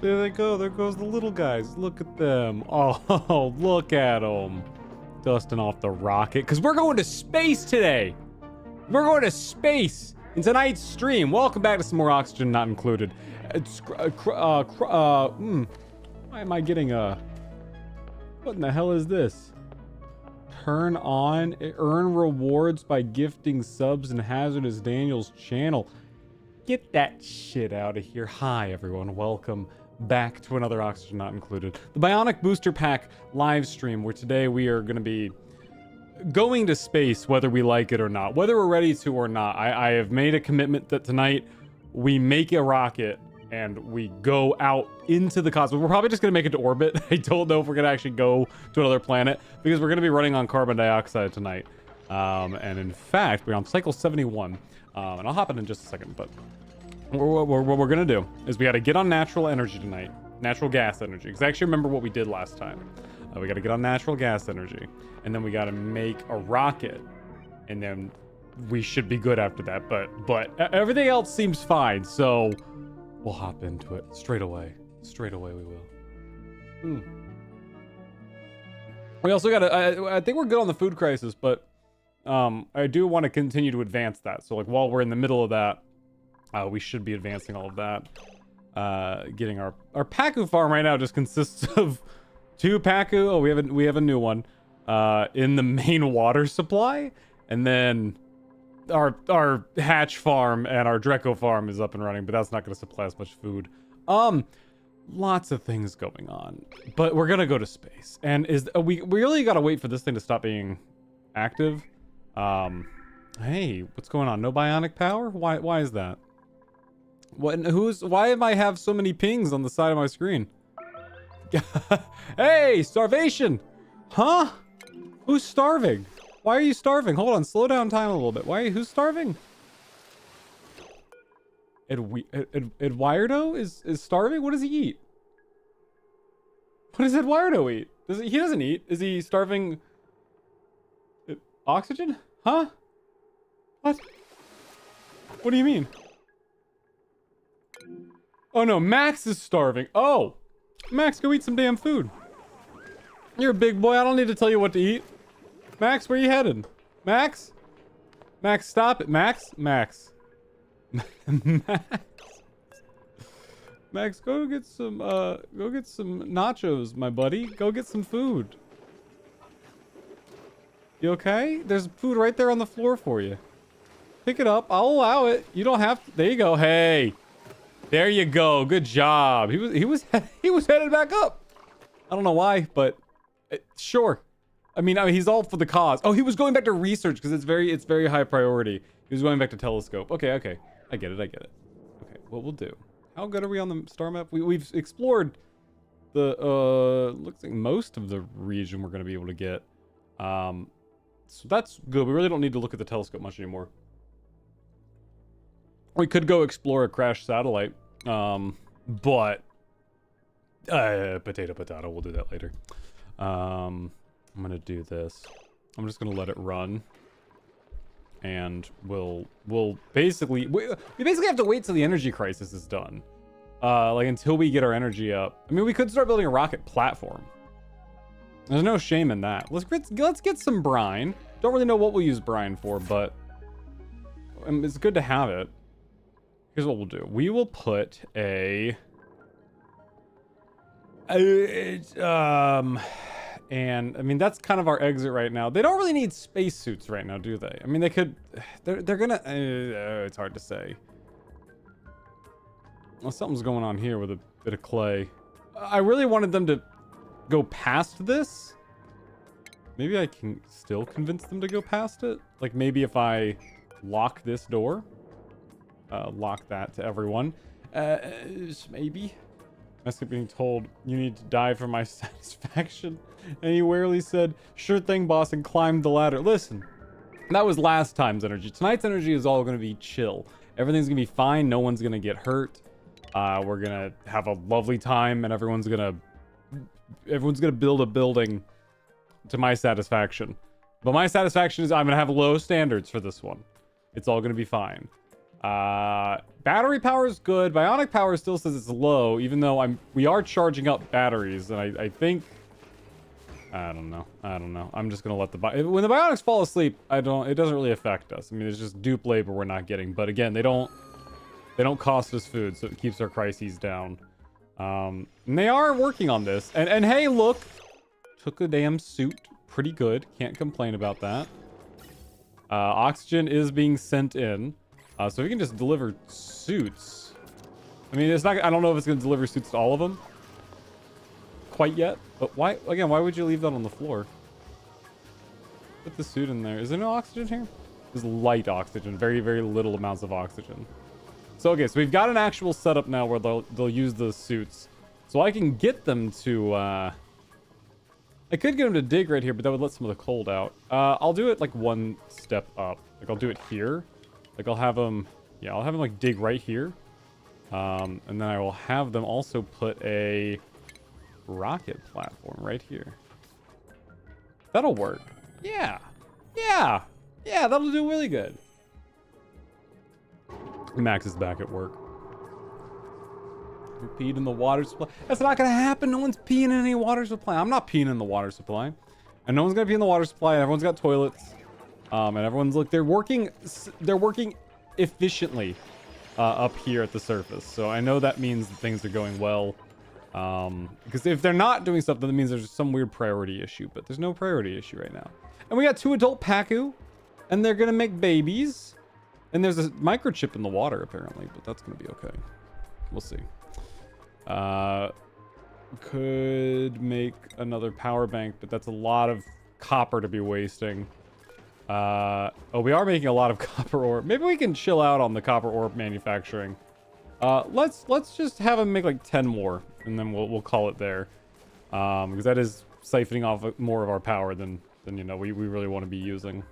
There they go. There goes the little guys. Look at them. Oh, look at them. Dusting off the rocket. Because we're going to space today. We're going to space in tonight's stream. Welcome back to some more Oxygen Not Included. Why am I getting a... What in the hell is this? Turn on. Earn rewards by gifting subs in HazardousDaniel's channel. Get that shit out of here. Hi, everyone. Welcome back to another Oxygen Not Included. The Bionic Booster Pack live stream, where today we are going to be going to space whether we like it or not. Whether we're ready to or not. I have made a commitment that tonight we make a rocket and we go out into the cosmos. We're probably just going to make it to orbit. I don't know if we're going to actually go to another planet because we're going to be running on carbon dioxide tonight. And in fact, we're on cycle 71. And I'll hop in just a second, but what we're going to do is we got to get on natural energy tonight. Natural gas energy. Because I actually remember what we did last time. We got to get on natural gas energy. And then we got to make a rocket. And then we should be good after that. But everything else seems fine. So we'll hop into it straight away. Straight away we will. We also got to... I think we're good on the food crisis, but... I do want to continue to advance that. So like while we're in the middle of that, we should be advancing all of that. Getting our Pacu farm right now just consists of 2 Pacu. Oh, we have a new one in the main water supply, and then our hatch farm and our Draco farm is up and running, but that's not going to supply as much food. Lots of things going on, but we're gonna go to space, and we really got to wait for this thing to stop being active. Hey, what's going on? No bionic power? Why is that? Why am I have so many pings on the side of my screen? Hey, starvation! Huh? Who's starving? Why are you starving? Hold on, slow down time a little bit. Who's starving? Eduardo is starving? What does he eat? What does Eduardo eat? He doesn't eat. Is he starving? Oxygen? Huh? What? What do you mean? Oh no, Max is starving. Oh! Max, go eat some damn food. You're a big boy. I don't need to tell you what to eat. Max, where you headed? Max? Max, stop it. Max? Max. Max. Max, go get some nachos, my buddy. Go get some food. You okay? There's food right there on the floor for you. Pick it up. I'll allow it. You don't have to. There you go. Hey. There you go. Good job. He was headed back up. I don't know why, but sure. I mean, he's all for the cause. Oh, he was going back to research because it's very high priority. He was going back to telescope. Okay. I get it. Okay, what we'll do. How good are we on the star map? We've explored the looks like most of the region we're going to be able to get. So that's good. We really don't need to look at the telescope much anymore. We could go explore a crashed satellite. But potato. We'll do that later. I'm gonna do this. I'm just gonna let it run. And we'll basically... We basically have to wait till the energy crisis is done. Like until we get our energy up. I mean, we could start building a rocket platform. There's no shame in that. Let's get some brine. Don't really know what we'll use brine for, but it's good to have it. Here's what we'll do. We will put and I mean that's kind of our exit right now. They don't really need spacesuits right now, do they? I mean they could. They're gonna. It's hard to say. Well, something's going on here with a bit of clay. I really wanted them to go past this. Maybe I can still convince them to go past it. Like maybe if I lock this door, lock that to everyone. Maybe. I kept being told you need to die for my satisfaction, and he warily said, "Sure thing, boss," and climbed the ladder. Listen, that was last time's energy. Tonight's energy is all going to be chill. Everything's gonna be fine. No one's gonna get hurt. We're gonna have a lovely time, and everyone's gonna build a building to my satisfaction. But my satisfaction is I'm gonna have low standards for this one. It's all gonna be fine. Battery power is good. Bionic power still says it's low, even though we are charging up batteries, and I think I don't know. I'm just gonna let when the bionics fall asleep, it doesn't really affect us. I mean, it's just dupe labor we're not getting. But again, they don't cost us food, so it keeps our crises down. And they are working on this. And hey, look, took a damn suit. Pretty good. Can't complain about that. Oxygen is being sent in. So we can just deliver suits. I mean, it's not. I don't know if it's gonna deliver suits to all of them quite yet. But why would you leave that on the floor? Put the suit in there. Is there no oxygen here? There's light oxygen. Very, very little amounts of oxygen. So, okay, so we've got an actual setup now where they'll use those suits. So I can get them to, I could get them to dig right here, but that would let some of the cold out. I'll do it like one step up. Like, I'll do it here. Like, I'll have them like dig right here. And then I will have them also put a rocket platform right here. That'll work. Yeah, that'll do really good. Max is back at work. Who peed in the water supply? That's not gonna happen. No one's peeing in any water supply. I'm not peeing in the water supply, and no one's gonna pee in the water supply. And everyone's got toilets, and everyone's look. They're working efficiently up here at the surface. So I know that means that things are going well. Because if they're not doing stuff, then that means there's some weird priority issue. But there's no priority issue right now. And we got 2 adult Paku, and they're gonna make babies. And there's a microchip in the water apparently, but that's gonna be okay. We'll see. Could make another power bank, but that's a lot of copper to be wasting. Oh, we are making a lot of copper ore. Maybe we can chill out on the copper ore manufacturing. Let's just have them make like 10 more, and then we'll call it there. Because that is siphoning off more of our power than we really want to be using.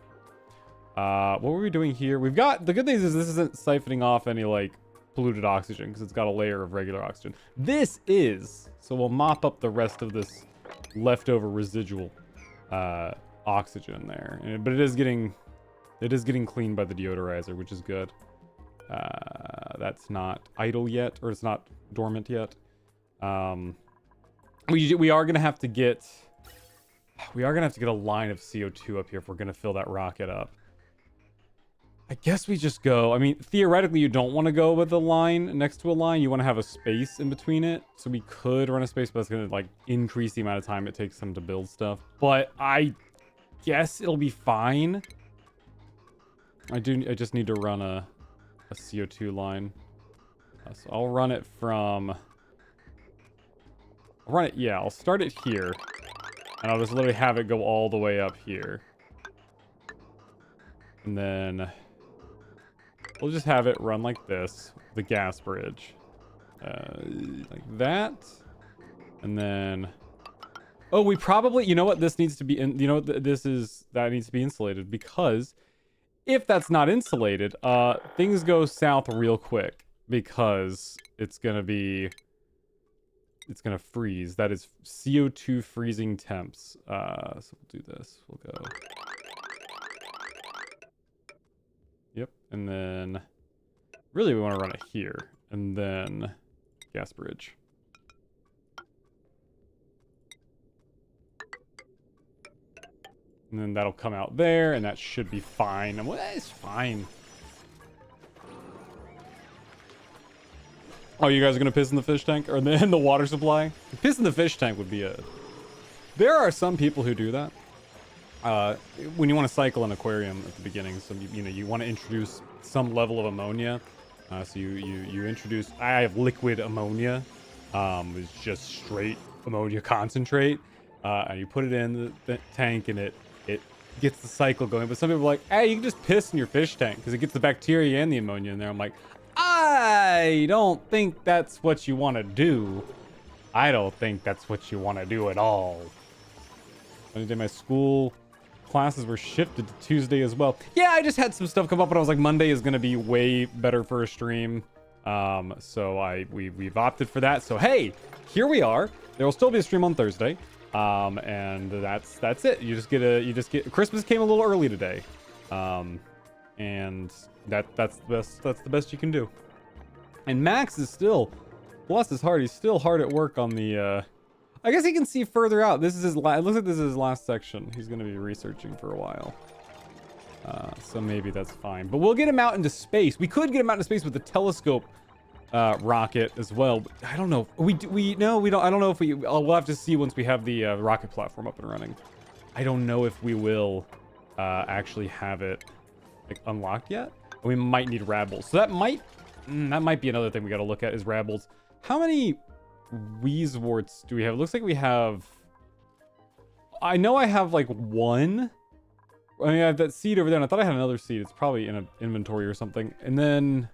What were we doing here? We've got, the good thing is this isn't siphoning off any like polluted oxygen because it's got a layer of regular oxygen. This is, so we'll mop up the rest of this leftover residual oxygen there. But it is getting cleaned by the deodorizer, which is good. That's not idle yet, or it's not dormant yet. We are gonna have to get a line of CO2 up here if we're gonna fill that rocket up. I guess we just go. I mean, theoretically, you don't want to go with a line next to a line. You want to have a space in between it. So we could run a space, but it's going to like increase the amount of time it takes them to build stuff. But I guess it'll be fine. I just need to run a CO2 line. So I'll run it from... I'll start it here. And I'll just literally have it go all the way up here. And then... we'll just have it run like this, the gas bridge. Like that. And then... oh, we probably... you know what? This needs to be... that needs to be insulated, because if that's not insulated, things go south real quick, because it's going to freeze. That is CO2 freezing temps. So we'll do this. We'll go... yep, and then really we want to run it here, and then gas bridge. And then that'll come out there, and that should be fine. And it's fine. Oh, you guys are gonna piss in the fish tank, or in the water supply? Piss in the fish tank would be a... there are some people who do that. When you want to cycle an aquarium at the beginning, so you want to introduce some level of ammonia. So you introduce... I have liquid ammonia. It's just straight ammonia concentrate. And you put it in the tank, and it gets the cycle going. But some people are like, hey, you can just piss in your fish tank because it gets the bacteria and the ammonia in there. I'm like, I don't think that's what you want to do. I don't think that's what you want to do at all. I did my school... classes were shifted to Tuesday as well. Yeah, I just had some stuff come up, but I was like, Monday is gonna be way better for a stream. So we've opted for that. So hey, here we are. There will still be a stream on Thursday. And that's it. You just get Christmas came a little early today. and that's the best you can do. And Max is still, bless his heart, he's still hard at work on the I guess he can see further out. This is his it looks like this is his last section. He's gonna be researching for a while. So maybe that's fine. But we'll get him out into space. We could get him out into space with the telescope rocket as well. But I don't know. We don't. I don't know if we'll have to see once we have the rocket platform up and running. I don't know if we will actually have it like unlocked yet. We might need Rabbles. So that might be another thing we got to look at is Rabbles. How many Weezwarts do we have? It looks like we have. I know I have like one. I mean, I have that seed over there, and I thought I had another seed. It's probably in an inventory or something. And then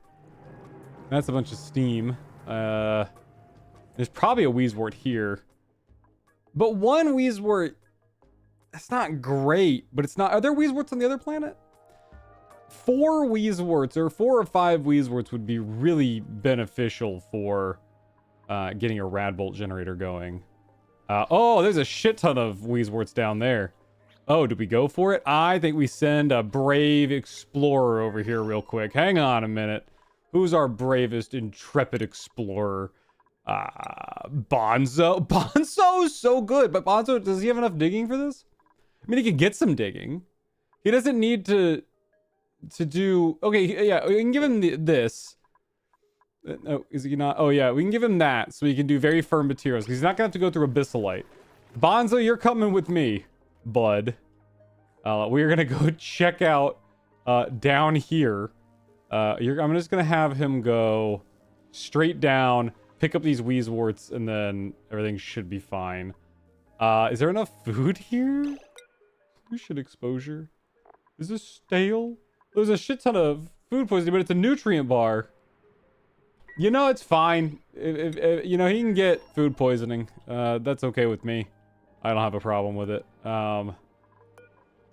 that's a bunch of steam. There's probably a Weezwort here. But one Weezwort, that's not great, but it's not. Are there Weezwarts on the other planet? 4 Weezwarts, or 4 or 5 Weezwarts would be really beneficial for getting a Radbolt generator going. Oh, there's a shit ton of Weezwarts down there. Oh, did we go for it? I think we send a brave explorer over here real quick. Hang on a minute. Who's our bravest, intrepid explorer? Bonzo. Bonzo's so good, but Bonzo, does he have enough digging for this? I mean, he could get some digging. He doesn't need to do... Okay, yeah, we can give him this. Oh, is he not? Oh, yeah, we can give him that so he can do very firm materials, because he's not going to have to go through Abyssalite. Bonzo, you're coming with me, bud. We're going to go check out down here. I'm just going to have him go straight down, pick up these Weezwarts, and then everything should be fine. Is there enough food here? Pollution exposure. Is this stale? There's a shit ton of food poisoning, but it's a nutrient bar. You know, it's fine. If you know, he can get food poisoning. That's okay with me. I don't have a problem with it.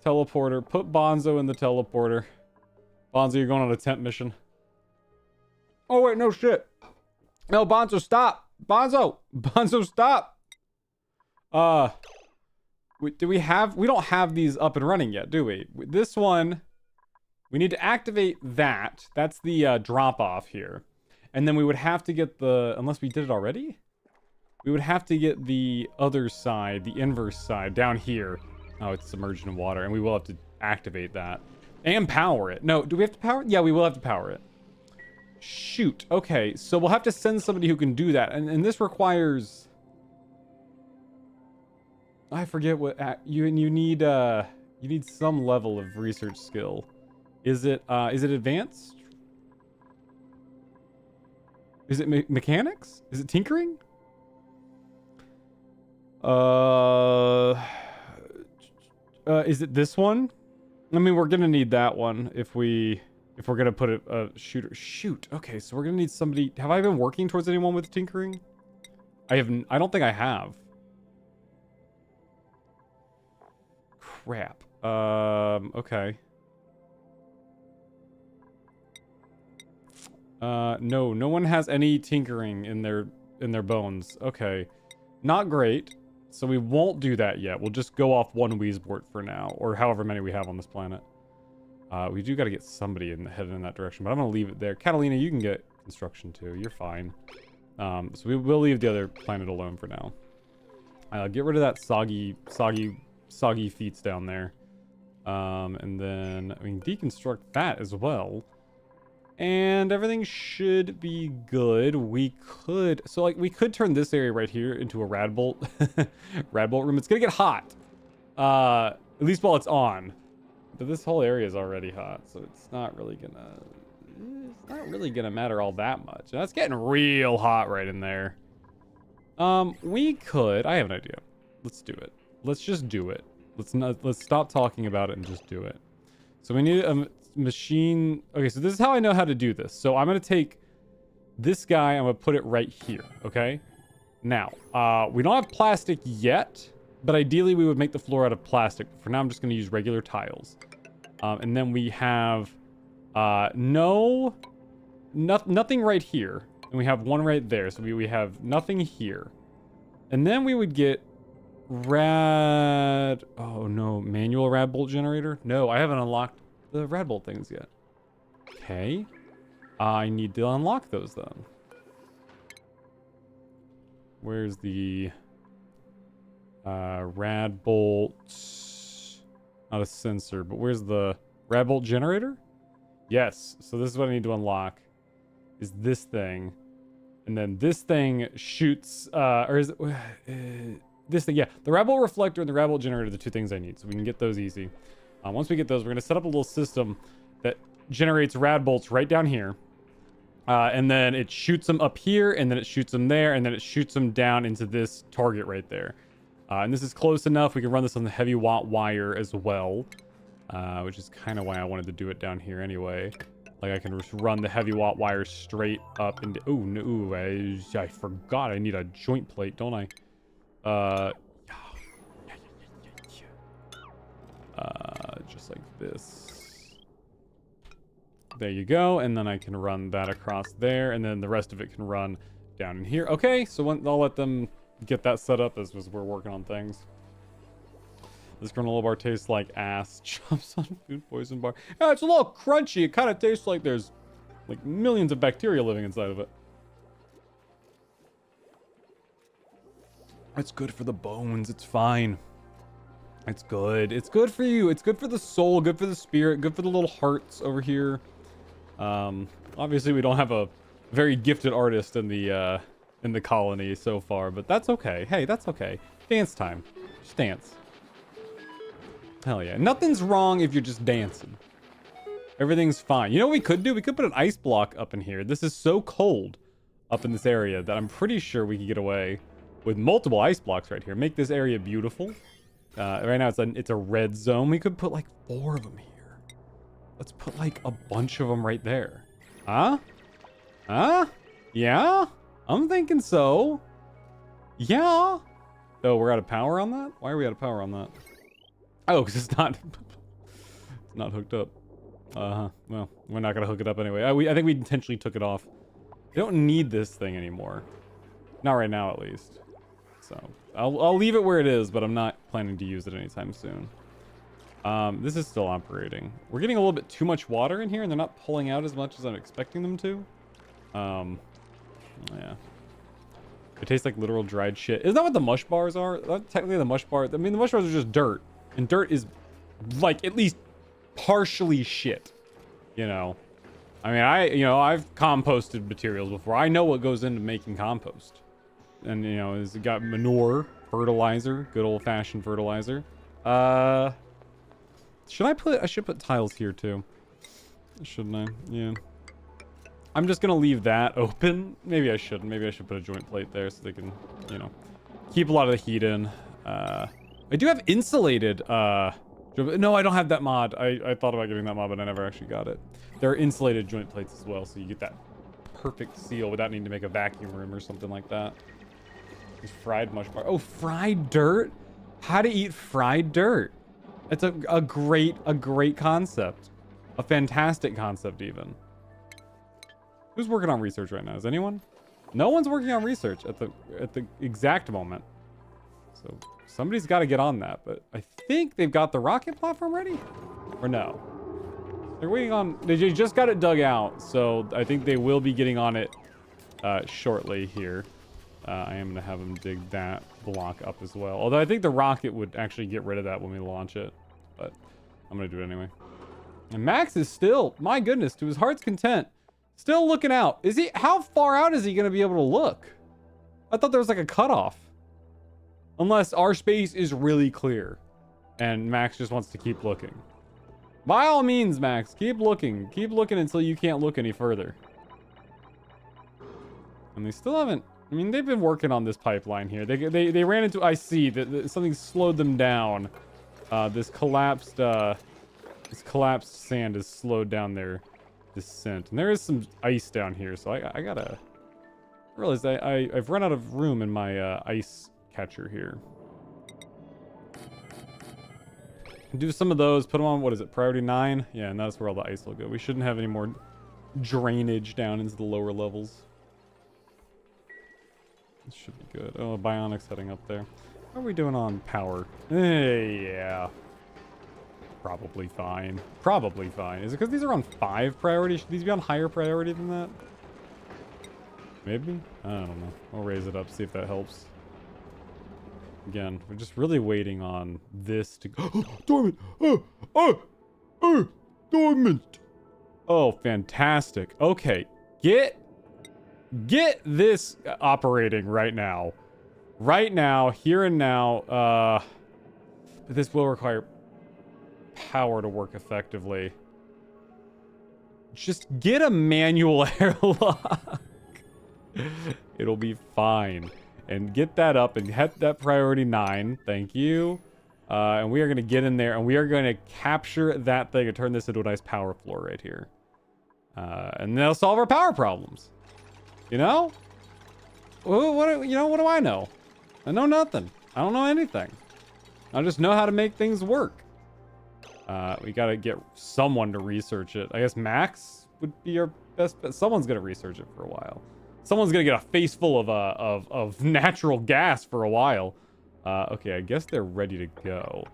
Teleporter. Put Bonzo in the teleporter. Bonzo, you're going on a temp mission. Oh, wait, no shit. No, Bonzo, stop. Bonzo. Bonzo, stop. We don't have these up and running yet, do we? This one, we need to activate that. That's the drop off here. And then we would have to get the, unless we did it already? We would have to get the other side, the inverse side, down here. Oh, it's submerged in water, and we will have to activate that. And power it. No, do we have to power it? Yeah, we will have to power it. Shoot. Okay, so we'll have to send somebody who can do that. And this requires... I forget what... You need some level of research skill. Is it advanced? Is it mechanics? Is it tinkering? Is it this one? I mean, we're gonna need that one if we're gonna put a shooter. Shoot. Okay, so we're gonna need somebody. Have I been working towards anyone with tinkering? I don't think I have. Crap. Okay. No one has any tinkering in their bones. Okay. Not great. So we won't do that yet. We'll just go off one Weezwort for now, or however many we have on this planet. We do got to get somebody headed in that direction, but I'm gonna leave it there. Catalina, you can get construction too. You're fine. So we'll leave the other planet alone for now. Get rid of that soggy feats down there. And then we can deconstruct that as well. And everything should be good. We could turn this area right here into a Radbolt Radbolt room. It's gonna get hot. At least while it's on. But this whole area is already hot, so it's not really gonna matter all that much. That's getting real hot right in there. We could, I have an idea. Let's do it. Let's just do it. Let's stop talking about it and just do it. So we need a machine. Okay, so this is how I know how to do this. So I'm gonna take this guy, I'm gonna put it right here. Okay, now we don't have plastic yet, but ideally we would make the floor out of plastic. For now I'm just gonna use regular tiles. And then we have nothing right here, and we have one right there, so we have nothing here. And then we would get manual Radbolt generator. No, I haven't unlocked the Radbolt things yet. Okay. I need to unlock those then. Where's the rad bolt? Not a sensor, but where's the rad bolt generator? Yes. So this is what I need to unlock. Is this thing. And then this thing shoots, or is it, this thing, yeah. The rad bolt reflector and the rad bolt generator are the two things I need. So we can get those easy. Once we get those, we're going to set up a little system that generates rad bolts right down here. And then it shoots them up here, and then it shoots them there, and then it shoots them down into this target right there. And this is close enough. We can run this on the heavy watt wire as well, which is kind of why I wanted to do it down here anyway. Like I can just run the heavy watt wire straight up into... Oh, no, I forgot I need a joint plate, don't I? Just like this. There you go, and then I can run that across there, and then the rest of it can run down in here. Okay, so I'll let them get that set up as we're working on things. This granola bar tastes like ass. Chomps on food poison bar. Yeah, it's a little crunchy. It kind of tastes like there's like millions of bacteria living inside of it. It's good for the bones. It's fine. It's good. It's good for you. It's good for the soul. Good for the spirit. Good for the little hearts over here. Obviously we don't have a very gifted artist in the colony so far, but that's okay. Hey, that's okay. Dance time. Just dance. Hell yeah. Nothing's wrong if you're just dancing. Everything's fine. You know what we could do? We could put an ice block up in here. This is so cold up in this area that I'm pretty sure we could get away with multiple ice blocks right here. Make this area beautiful. Right now it's a red zone. We could put like 4 of them here. Let's put like a bunch of them right there. Huh? Huh? Yeah? I'm thinking so. Yeah. Oh, we're out of power on that? Why are we out of power on that? Oh, because it's not hooked up. Well, we're not gonna hook it up anyway. I think we intentionally took it off. We don't need this thing anymore. Not right now, at least. So I'll leave it where it is, but I'm not planning to use it anytime soon. This is still operating. We're getting a little bit too much water in here, and they're not pulling out as much as I'm expecting them to. Yeah. It tastes like literal dried shit. Isn't that what the mush bars are? Technically, the mush bars. I mean, the mush bars are just dirt, and dirt is like at least partially shit. You know. I mean, I've composted materials before. I know what goes into making compost. And it's got manure, fertilizer, good old-fashioned fertilizer. I should put tiles here too, shouldn't I? Yeah. I'm just gonna leave that open. Maybe I shouldn't. Maybe I should put a joint plate there so they can, keep a lot of the heat in. I do have insulated. No, I don't have that mod. I thought about getting that mod, but I never actually got it. There are insulated joint plates as well, so you get that perfect seal without needing to make a vacuum room or something like that. It's fried mush bar. Oh, fried dirt? How to eat fried dirt? It's a great concept. A fantastic concept, even. Who's working on research right now? Is anyone? No one's working on research at the exact moment. So somebody's got to get on that. But I think they've got the rocket platform ready, or no? They're waiting on. They just got it dug out, so I think they will be getting on it shortly here. I am gonna have them dig that block up as well. Although I think the rocket would actually get rid of that when we launch it, but I'm gonna do it anyway. And Max is still, my goodness, to his heart's content, still looking out. Is he? How far out is he gonna be able to look? I thought there was like a cutoff. Unless our space is really clear, and Max just wants to keep looking. By all means, Max, keep looking. Keep looking until you can't look any further. And they still haven't. I mean, they've been working on this pipeline here. They ran into. I see that something slowed them down. This collapsed sand has slowed down their descent, and there is some ice down here. So I gotta realize I've run out of room in my ice catcher here. Do some of those. Put them on. What is it? Priority 9. Yeah, and that's where all the ice will go. We shouldn't have any more drainage down into the lower levels. This should be good. Oh, Bionic's heading up there. How are we doing on power? Yeah. probably fine. Probably fine. Is it because these are on 5 priority? Should these be on higher priority than that? Maybe? I don't know. I'll raise it up, see if that helps. Again, we're just really waiting on this to go. Dormant! Dormant! Oh, fantastic. Okay. Get this operating right now. Right now, here and now. This will require power to work effectively. Just get a manual airlock. It'll be fine. And get that up and hit that priority 9. Thank you. And we are going to get in there and we are going to capture that thing and turn this into a nice power floor right here. And that'll solve our power problems. You know? What do I know? I know nothing. I don't know anything. I just know how to make things work. We got to get someone to research it. I guess Max would be our best bet. Someone's going to research it for a while. Someone's gonna get a face full of natural gas for a while. Okay, I guess they're ready to go.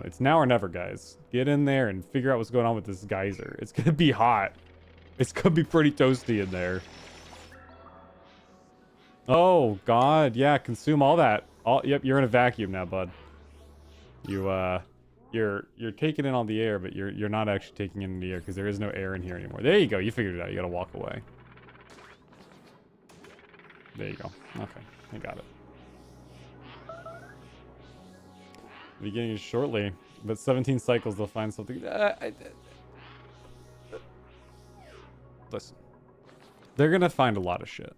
It's now or never, guys. Get in there and figure out what's going on with this geyser. It's gonna be hot. It's gonna be pretty toasty in there. Oh God, yeah, consume all that. Yep, you're in a vacuum now, bud. You're taking in all the air, but you're not actually taking in the air because there is no air in here anymore. There you go. You figured it out. You gotta walk away. There you go. Okay, I got it. Beginning shortly, but 17 cycles they'll find something. Listen, they're gonna find a lot of shit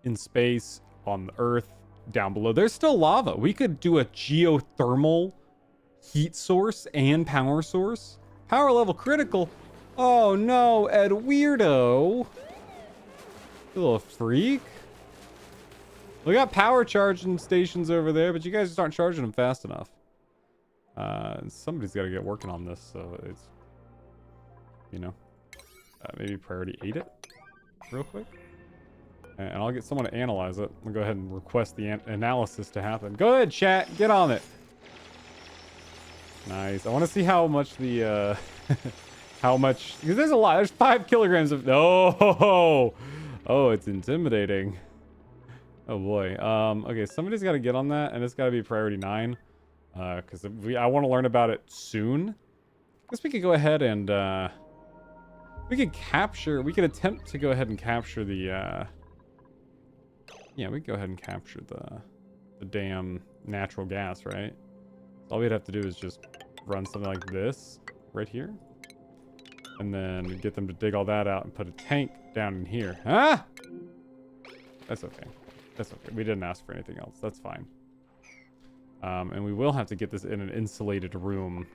in space, on the Earth, down below. There's still lava. We could do a geothermal heat source and power source. Power level critical. Oh no, Ed Weirdo. You little freak. We got power charging stations over there, but you guys just aren't charging them fast enough. Somebody's got to get working on this, so it's, you know, maybe priority 8 it real quick. And I'll get someone to analyze it. I'll go ahead and request the analysis to happen. Go ahead, chat. Get on it. Nice. I want to see how much the, how much, because there's a lot. There's 5 kilograms of, oh, it's intimidating. Oh boy. Okay, somebody's got to get on that, and it's got to be priority 9. Because I want to learn about it soon. I guess we could go ahead and we could attempt to go ahead and capture the yeah, we could go ahead and capture the damn natural gas, right? So all we'd have to do is just run something like this right here. And then get them to dig all that out and put a tank down in here. Ah! That's okay. That's okay. We didn't ask for anything else. That's fine. And we will have to get this in an insulated room.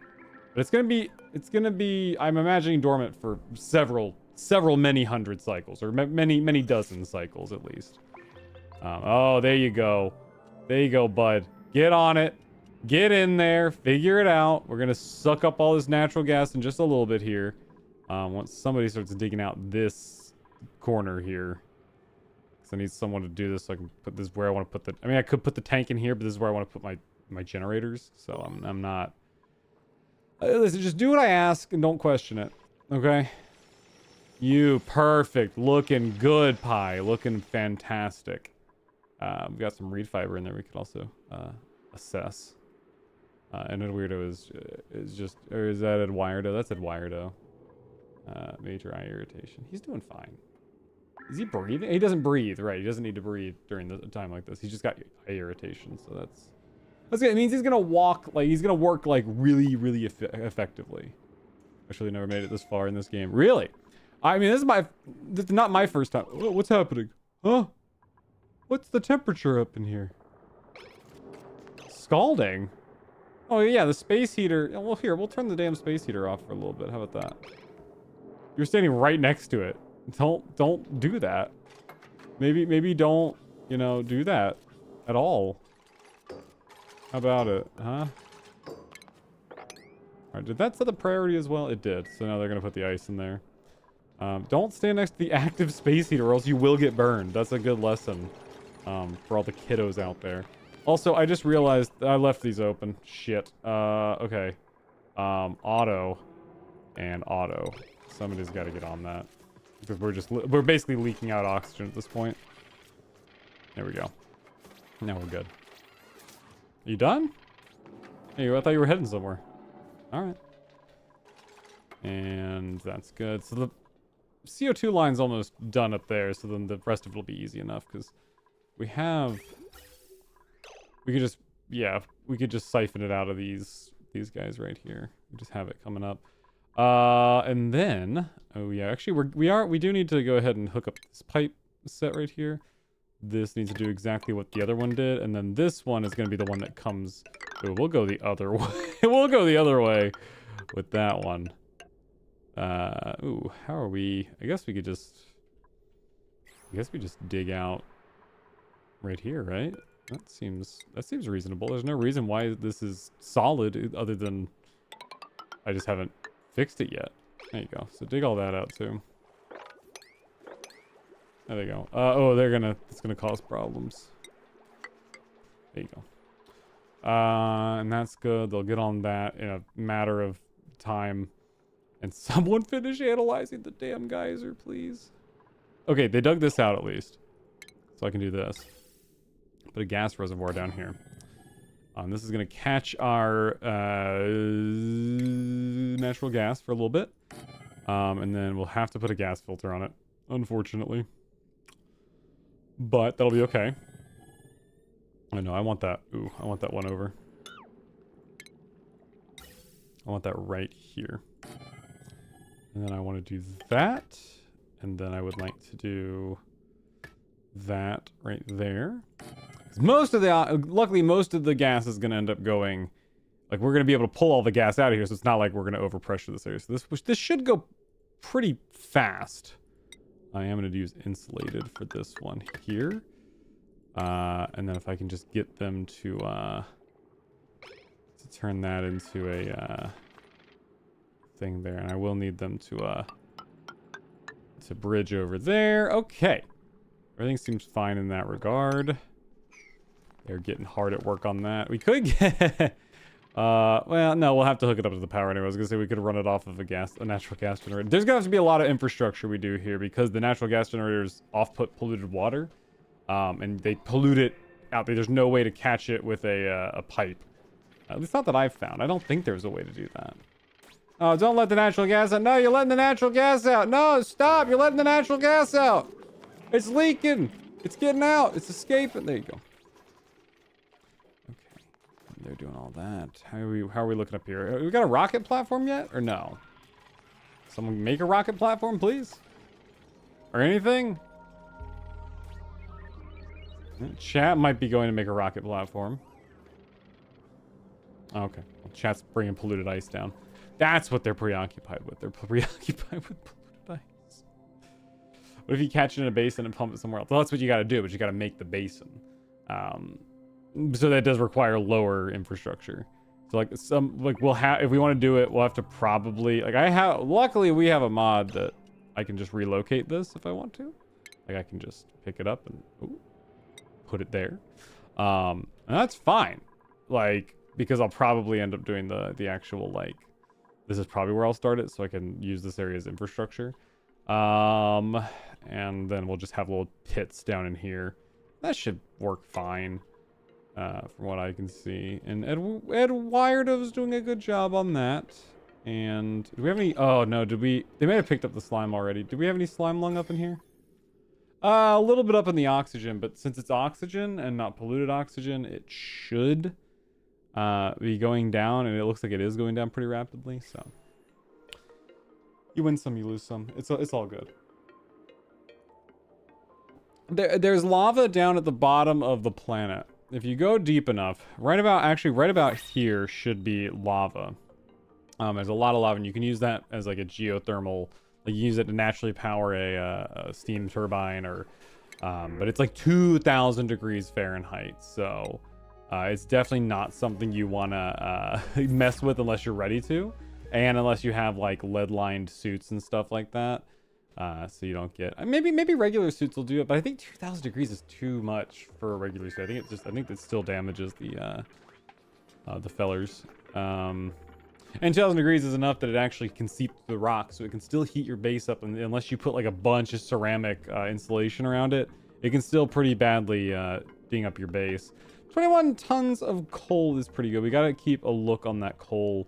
But it's gonna be, I'm imagining, dormant for many hundred cycles, or many dozen cycles at least. Oh, there you go. There you go, bud. Get on it. Get in there. Figure it out. We're gonna suck up all this natural gas in just a little bit here. Once somebody starts digging out this corner here. So I need someone to do this so I can put this where I want to put the... I mean, I could put the tank in here, but this is where I want to put my generators. So I'm not... listen, just do what I ask and don't question it. Okay? You, perfect. Looking good, Pie. Looking fantastic. We've got some reed fiber in there we could also assess. And Ed Weirdo is just... Or is that Ed Weirdo? That's Ed Weirdo. Major eye irritation. He's doing fine. Is he breathing? He doesn't breathe, right? He doesn't need to breathe during the time like this. He's just got eye irritation, so that's good. It means he's gonna walk, like, he's gonna work, like, really, really effectively. Actually, never made it this far in this game. Really? I mean, this is not my first time. Oh, what's happening? Huh? What's the temperature up in here? Scalding? Oh, yeah, the space heater. Well, here, we'll turn the damn space heater off for a little bit. How about that? You're standing right next to it. Don't do that. Maybe don't, you know, do that at all. How about it, huh? Alright, did that set the priority as well? It did. So now they're gonna put the ice in there. Don't stand next to the active space heater or else you will get burned. That's a good lesson for all the kiddos out there. Also, I just realized I left these open. Shit. Okay. auto, and auto. Somebody's got to get on that because we're basically leaking out oxygen at this point. There we go. Now we're good. Are you done? Hey, I thought you were heading somewhere. All right. And that's good. So the CO2 line's almost done up there, so then the rest of it will be easy enough because we could just siphon it out of these guys right here. We just have it coming up. And then, oh yeah, actually we do need to go ahead and hook up this pipe set right here. This needs to do exactly what the other one did, and then this one is going to be the one that comes. Ooh, we'll go the other way. We'll go the other way with that one. Ooh, how are we? I guess we just dig out right here, right? That seems reasonable. There's no reason why this is solid other than I just haven't fixed it yet. There you go. So dig all that out too. There they go. Oh, it's gonna cause problems. There you go. And that's good. They'll get on that in a matter of time. And someone finish analyzing the damn geyser, please. Okay, they dug this out at least. So I can do this. Put a gas reservoir down here. This is going to catch our natural gas for a little bit. And then we'll have to put a gas filter on it, unfortunately. But that'll be okay. I know, I want that. Ooh, I want that one over. I want that right here. And then I want to do that. And then I would like to do that right there. Luckily, most of the gas is going to end up going, like, we're going to be able to pull all the gas out of here, so it's not like we're going to overpressure this area. So this should go pretty fast. I am going to use insulated for this one here. And then if I can just get them to turn that into a thing there. And I will need them to bridge over there. Okay. Everything seems fine in that regard. They're getting hard at work on that. We could get... well, no, we'll have to hook it up to the power anyway. I was going to say we could run it off of a natural gas generator. There's going to have to be a lot of infrastructure we do here because the natural gas generators off-put polluted water. And they pollute it out there. There's no way to catch it with a pipe. At least not that I've found. I don't think there's a way to do that. Oh, don't let the natural gas out. No, you're letting the natural gas out. No, stop. You're letting the natural gas out. It's leaking. It's getting out. It's escaping. There you go. Okay. They're doing all that. How are we looking up here? We got a rocket platform yet? Or no? Someone make a rocket platform, please? Or anything? Chat might be going to make a rocket platform. Okay. Well, chat's bringing polluted ice down. That's what they're preoccupied with. They're preoccupied with polluted ice. What if you catch it in a basin and pump it somewhere else? Well, that's what you got to do, but you got to make the basin. So that does require lower infrastructure. So we'll have, if we want to do it, we'll have to probably, luckily we have a mod that I can just relocate this if I want to. Like I can just pick it up and put it there. And that's fine. Because I'll probably end up doing the actual, this is probably where I'll start it so I can use this area as infrastructure. And then we'll just have little pits down in here. That should work fine, from what I can see. And Ed Wiredov's doing a good job on that. And do we have any? Oh no, they may have picked up the slime already. Do we have any slime lung up in here? A little bit up in the oxygen, but since it's oxygen and not polluted oxygen, it should be going down, and it looks like it is going down pretty rapidly. So you win some, you lose some. It's all good. There's lava down at the bottom of the planet. If you go deep enough, right about here should be lava. There's a lot of lava, and you can use that as like a geothermal. Like you use it to naturally power a steam turbine, or but it's like 2,000 degrees Fahrenheit. So it's definitely not something you want to mess with unless you're ready to, and unless you have like lead-lined suits and stuff like that. So you don't get maybe regular suits will do it, but I think 2,000 degrees is too much for a regular suit. I think it still damages the fellers. And 2000 degrees is enough that it actually can seep through the rock, so it can still heat your base up, unless you put like a bunch of ceramic insulation around it. It can still pretty badly ding up your base. 21 tons of coal is pretty good. We gotta keep a look on that coal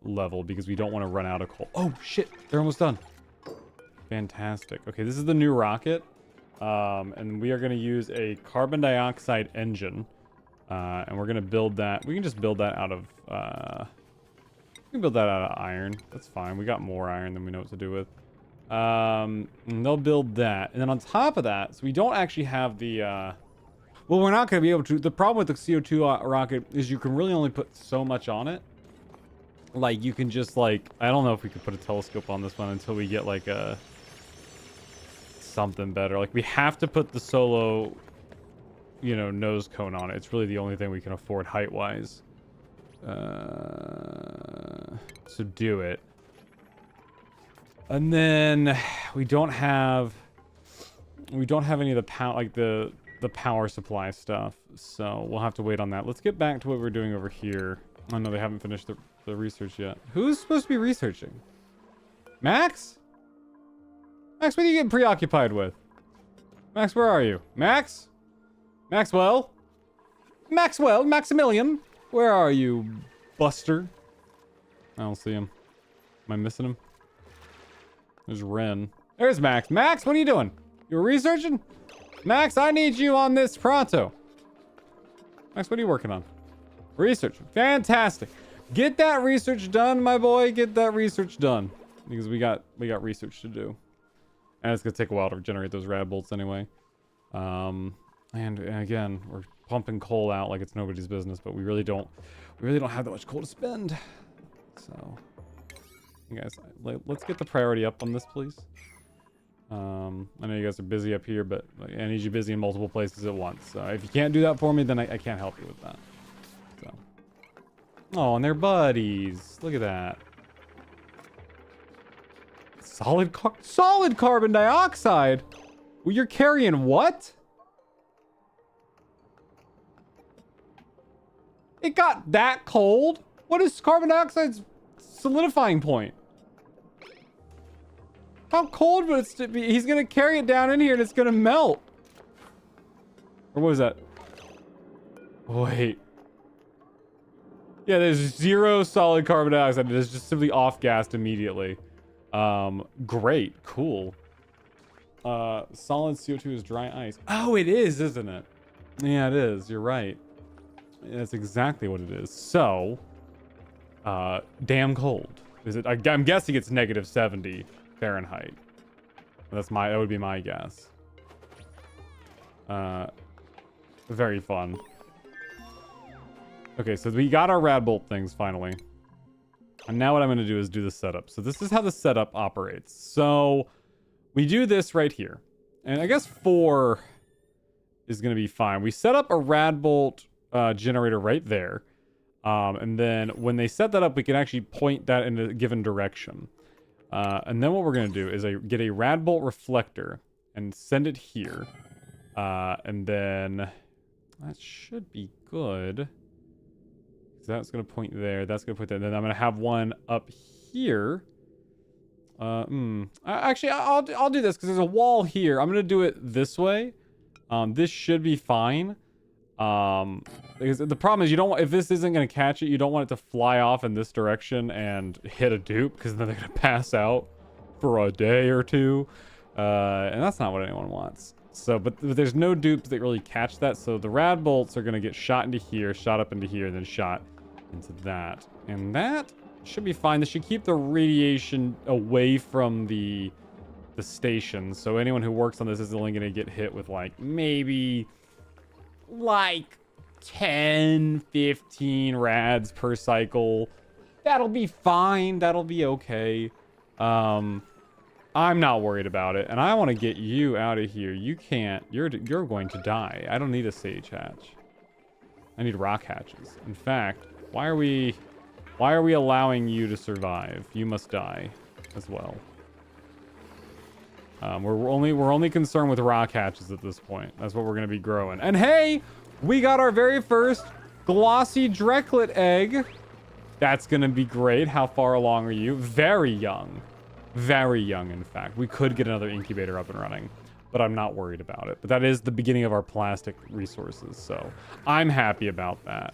level because we don't want to run out of coal. Oh shit, they're almost done. Fantastic. Okay, this is the new rocket. And we are going to use a carbon dioxide engine. And we're going to build that. We can just build that out of... we can build that out of iron. That's fine. We got more iron than we know what to do with. And they'll build that. And then on top of that, so we don't actually have the... well, we're not going to be able to... The problem with the CO2 rocket is you can really only put so much on it. Like, you can just, like... I don't know if we could put a telescope on this one until we get, like, a... something better. Like, we have to put the solo, you know, nose cone on it. It's really the only thing we can afford height-wise. So do it. And then we don't have any of the power, like the power supply stuff. So we'll have to wait on that. Let's get back to what we're doing over here. Oh no, they haven't finished the research yet. Who's supposed to be researching? Max? Max, what are you getting preoccupied with? Max, where are you? Max? Maxwell? Maxwell? Maximilian? Where are you, Buster? I don't see him. Am I missing him? There's Ren. There's Max. Max, what are you doing? You were researching? Max, I need you on this pronto. Max, what are you working on? Research. Fantastic. Get that research done, my boy. Get that research done. Because we got research to do. And it's gonna take a while to regenerate those rad bolts anyway. And again, we're pumping coal out like it's nobody's business, but we really don't have that much coal to spend. So, you guys, let's get the priority up on this, please. I know you guys are busy up here, but I need you busy in multiple places at once. So if you can't do that for me, then I can't help you with that. So, oh, and they're buddies. Look at that. Solid carbon dioxide? Well, you're carrying what? It got that cold? What is carbon dioxide's solidifying point? How cold would it be? He's gonna carry it down in here and it's gonna melt. Or what was that? Wait. Yeah, there's 0 solid carbon dioxide. It is just simply off-gassed immediately. Great. Cool. Solid CO2 is dry ice. Oh, it is, isn't it? Yeah, it is. You're right. That's exactly what it is. So, damn cold. Is it? I'm guessing it's -70 Fahrenheit. That would be my guess. Very fun. Okay, so we got our rad bolt things finally. And now what I'm going to do is do the setup. So this is how the setup operates. So we do this right here. And I guess 4 is going to be fine. We set up a rad bolt generator right there. And then when they set that up, we can actually point that in a given direction. And then what we're going to do is get a rad bolt reflector and send it here. And then that should be good. That's going to point there. That's going to point there. Then I'm going to have one up here. Actually, I'll do this because there's a wall here. I'm going to do it this way. This should be fine. Because the problem is if this isn't going to catch it, you don't want it to fly off in this direction and hit a dupe because then they're going to pass out for a day or two. And that's not what anyone wants. So, but there's no dupes that really catch that. So the rad bolts are going to get shot into here, shot up into here, and then shot into that. And that should be fine. This should keep the radiation away from the station. So anyone who works on this is only going to get hit with maybe 10, 15 rads per cycle. That'll be fine. That'll be okay. I'm not worried about it. And I want to get you out of here. You can't. You're going to die. I don't need a sage hatch. I need rock hatches. In fact, why are we allowing you to survive? You must die as well. We're only concerned with rock hatches at this point. That's what we're going to be growing. And hey, we got our very first glossy Drecklet egg. That's going to be great. How far along are you? Very young. Very young, in fact. We could get another incubator up and running, but I'm not worried about it. But that is the beginning of our plastic resources, so I'm happy about that.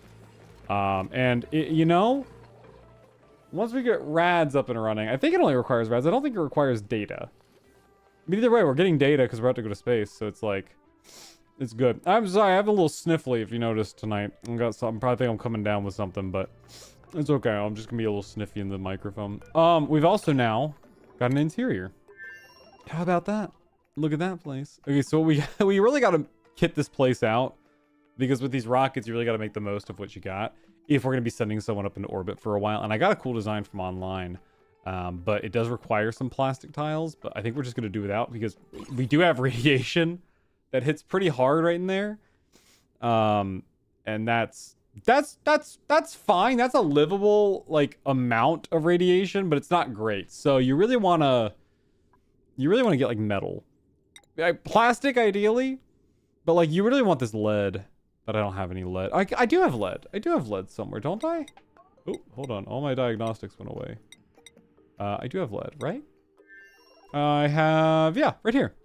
You know, once we get rads up and running, I think it only requires rads. I don't think it requires data. But either way, we're getting data because we're about to go to space, so it's like, it's good. I'm sorry, I have a little sniffly if you noticed tonight. I got something. Probably think I'm coming down with something, but it's okay. I'm just gonna be a little sniffy in the microphone. We've also now got an interior. How about that? Look at that place. Okay, so we really got to kit this place out, because with these rockets, you really got to make the most of what you got if we're gonna be sending someone up into orbit for a while. And I got a cool design from online. But it does require some plastic tiles, but I think we're just going to do without, because we do have radiation that hits pretty hard right in there. And that's fine. That's a livable, like, amount of radiation, but it's not great. So you really want to get like metal, plastic ideally, but like you really want this lead, but I don't have any lead. I do have lead. I do have lead somewhere, don't I? Oh, hold on. All my diagnostics went away. I do have lead, right? I have, yeah, right here.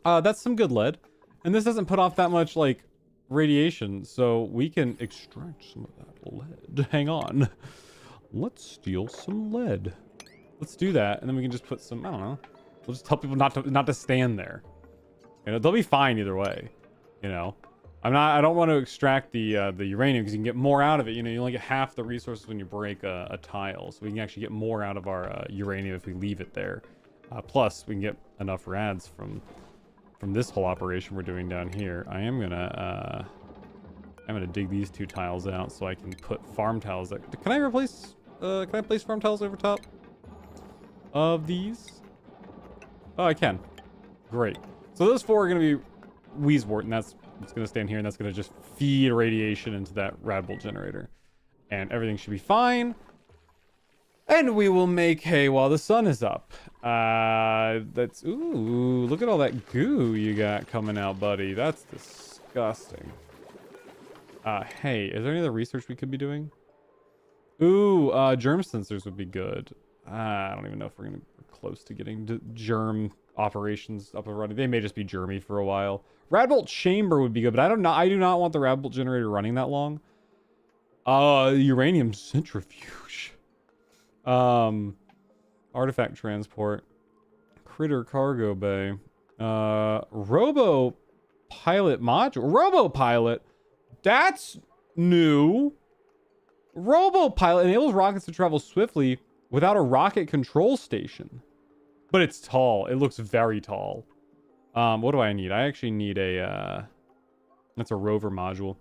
That's some good lead. And this doesn't put off that much, like, radiation, so we can extract some of that lead. Hang on. Let's steal some lead. Let's do that, and then we can just put some, I don't know. We'll just tell people not to stand there. You know, they'll be fine either way, you know? I don't want to extract the uranium, because you can get more out of it. You know, you only get half the resources when you break a tile, so we can actually get more out of our uranium if we leave it there. Plus, we can get enough rads from this whole operation we're doing down here. I'm gonna dig these 2 tiles out so I can put farm tiles there. Can I place farm tiles over top of these? Oh, I can. Great. So those 4 are gonna be Wheezewort, and it's going to stand here, and that's going to just feed radiation into that radbolt generator. And everything should be fine. And we will make hay while the sun is up. Ooh, look at all that goo you got coming out, buddy. That's disgusting. Hey, is there any other research we could be doing? Ooh, germ sensors would be good. I don't even know if we're close to getting germ operations up and running. They may just be germy for a while. Radbolt chamber would be good, but I do not want the radbolt generator running that long. Uranium centrifuge. Artifact transport. Critter cargo bay. Robo pilot module. Robo pilot. That's new. Robo pilot enables rockets to travel swiftly without a rocket control station. But it's tall. It looks very tall. What do I need? I actually need that's a rover module.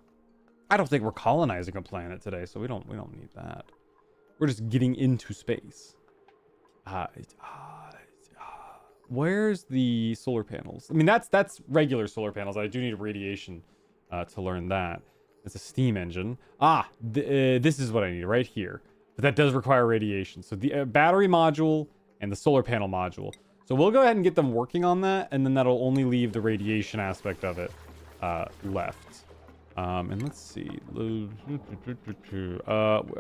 I don't think we're colonizing a planet today, so we don't need that. We're just getting into space. Where's the solar panels? I mean, that's regular solar panels. I do need radiation to learn that. It's a steam engine. This is what I need right here. But that does require radiation. So the battery module and the solar panel module. So we'll go ahead and get them working on that, and then that'll only leave the radiation aspect of it left. And let's see. I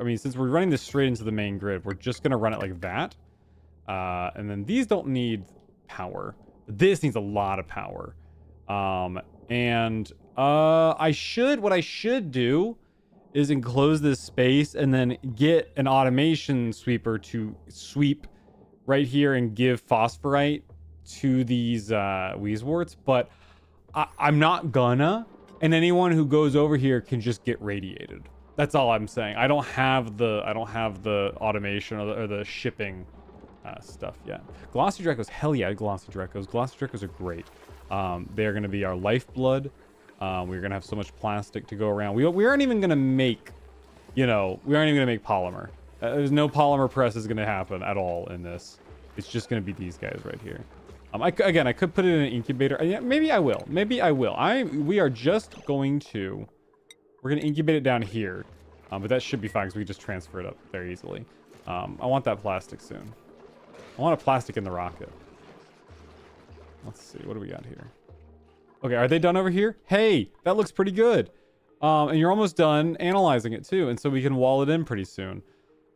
mean, since we're running this straight into the main grid, we're just going to run it like that. And then these don't need power. This needs a lot of power. What I should do is enclose this space and then get an automation sweeper to sweep right here and give phosphorite to these Wheezeworts, but I'm not gonna, and anyone who goes over here can just get radiated. That's all I'm saying. I don't have the automation or the shipping stuff yet. Glossy Dracos, hell yeah, Glossy Dracos. Glossy Dracos are great. They're gonna be our lifeblood. We're gonna have so much plastic to go around. We aren't even gonna make, we aren't even gonna make polymer. There's no polymer press is going to happen at all in this. It's just going to be these guys right here. I could put it in an incubator. Yeah, maybe I will. We are just going to... We're going to incubate it down here. But that should be fine because we can just transfer it up very easily. I want that plastic soon. I want a plastic in the rocket. Let's see. What do we got here? Okay, are they done over here? Hey, that looks pretty good. And you're almost done analyzing it too. And so we can wall it in pretty soon.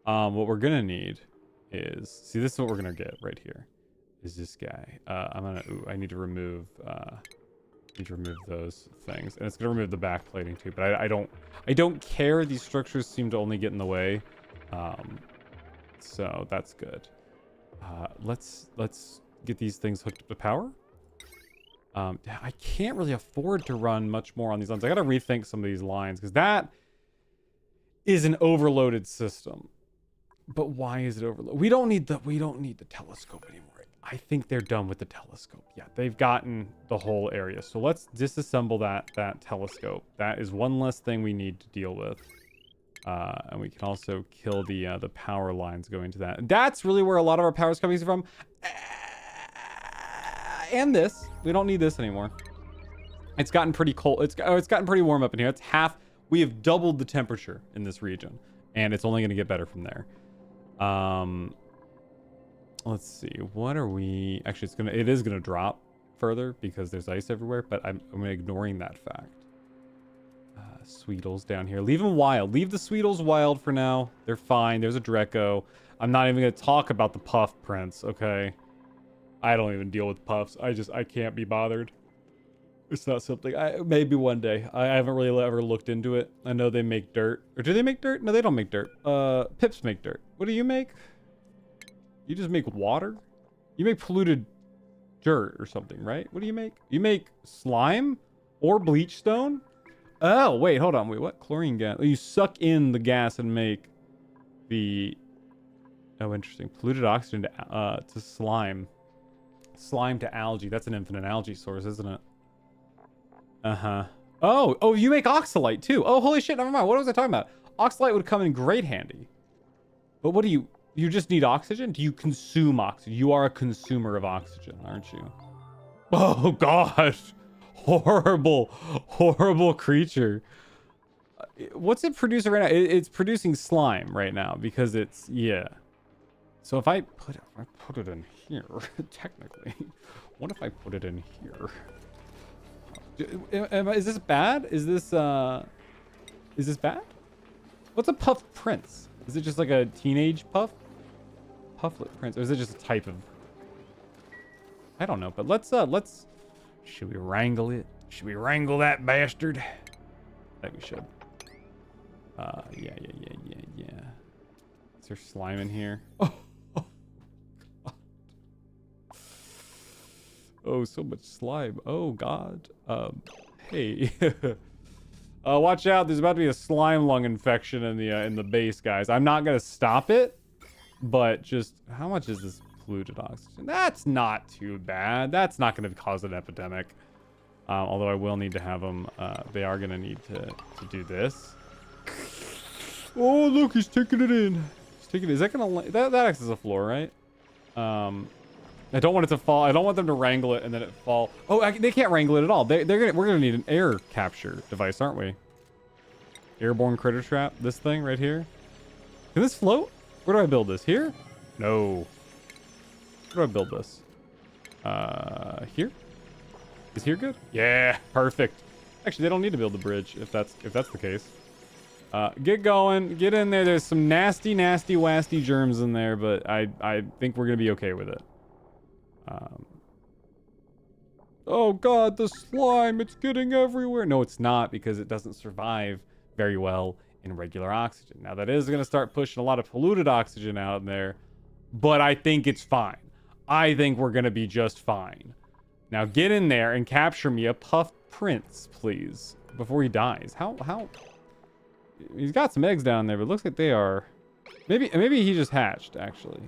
What we're gonna need is, see, this is what we're gonna get right here. Is this guy? I need to remove those things, and it's gonna remove the back plating too. But I don't care. These structures seem to only get in the way, so that's good. Let's get these things hooked up to power. I can't really afford to run much more on these lines. I gotta rethink some of these lines because that is an overloaded system. But why is it overloaded? We don't need the telescope anymore. I think they're done with the telescope. Yeah, they've gotten the whole area. So let's disassemble that telescope. That is one less thing we need to deal with. And we can also kill the power lines going to that. That's really where a lot of our power is coming from. And this, we don't need this anymore. It's gotten pretty cold. It's gotten pretty warm up in here. It's half. We have doubled the temperature in this region, and it's only going to get better from there. Let's see. What are we? Actually, it is gonna drop further because there's ice everywhere. But I'm ignoring that fact. Sweetles down here. Leave them wild. Leave the Sweetles wild for now. They're fine. There's a Dreco. I'm not even gonna talk about the Puff Prince. Okay. I don't even deal with puffs. I can't be bothered. It's not something maybe one day. I haven't really ever looked into it. I know they make dirt. Or do they make dirt? No, they don't make dirt. Pips make dirt. What do you make? You just make water? You make polluted dirt or something, right? What do you make? You make slime or bleach stone? Oh, wait, hold on. Wait, what? Chlorine gas. Oh, you suck in the gas and make the... Oh, interesting. Polluted oxygen to slime. Slime to algae. That's an infinite algae source, isn't it? Uh-huh. Oh, you make oxalite too. Oh, holy shit, never mind. What was I talking about? Oxalite would come in great handy. But what do you just need oxygen? Do you consume oxygen? You are a consumer of oxygen, aren't you? Oh, gosh. Horrible, horrible creature. What's it producing right now? It's producing slime right now because it's, yeah. So if I put it in here, technically, what if I put it in here? Is this bad? Is this bad? What's a puff prince? Is it just like a teenage puff? Pufflet prince, or is it just a type of? I don't know, but let's. Should we wrangle it? Should we wrangle that bastard? I think we should. Yeah. Is there slime in here? Oh, so much slime. Oh God. Hey. Watch out. There's about to be a slime lung infection in the base, guys. I'm not gonna stop it, but just how much is this polluted oxygen? That's not too bad. That's not gonna cause an epidemic. Although I will need to have them. They are gonna need to do this. Oh, look, he's taking it in. He's taking it. Is that gonna that acts as a floor, right? I don't want it to fall. I don't want them to wrangle it and then it fall. Oh, they can't wrangle it at all. We're gonna need an air capture device, aren't we? Airborne critter trap. This thing right here. Can this float? Where do I build this? Here? No. Where do I build this? Here? Is here good? Yeah, perfect. Actually, they don't need to build the bridge if that's the case. Get going. Get in there. There's some nasty, wasty germs in there, but I think we're gonna be okay with it. Oh God, the slime, it's getting everywhere. No, it's not, because it doesn't survive very well in regular oxygen. Now that is going to start pushing a lot of polluted oxygen out in there, but I think it's fine. I think we're going to be just fine. Now get in there and capture me a puff prince, please, before he dies. How? He's got some eggs down there, but it looks like they are, maybe he just hatched, actually.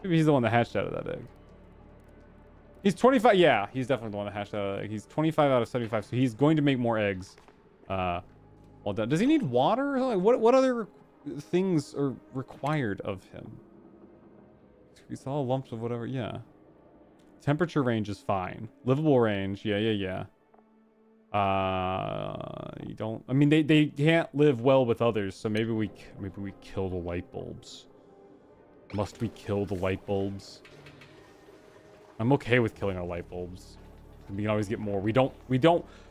Maybe he's the one that hatched out of that egg. He's 25. Yeah, he's definitely the one that hatched out. He's 25 out of 75, so he's going to make more eggs. Well done. Does he need water? What other things are required of him? We saw lumps of whatever. Yeah. Temperature range is fine. Livable range. Yeah. You don't. I mean, they can't live well with others, so maybe we kill the light bulbs. Must we kill the light bulbs? I'm okay with killing our light bulbs. We can always get more. We don't,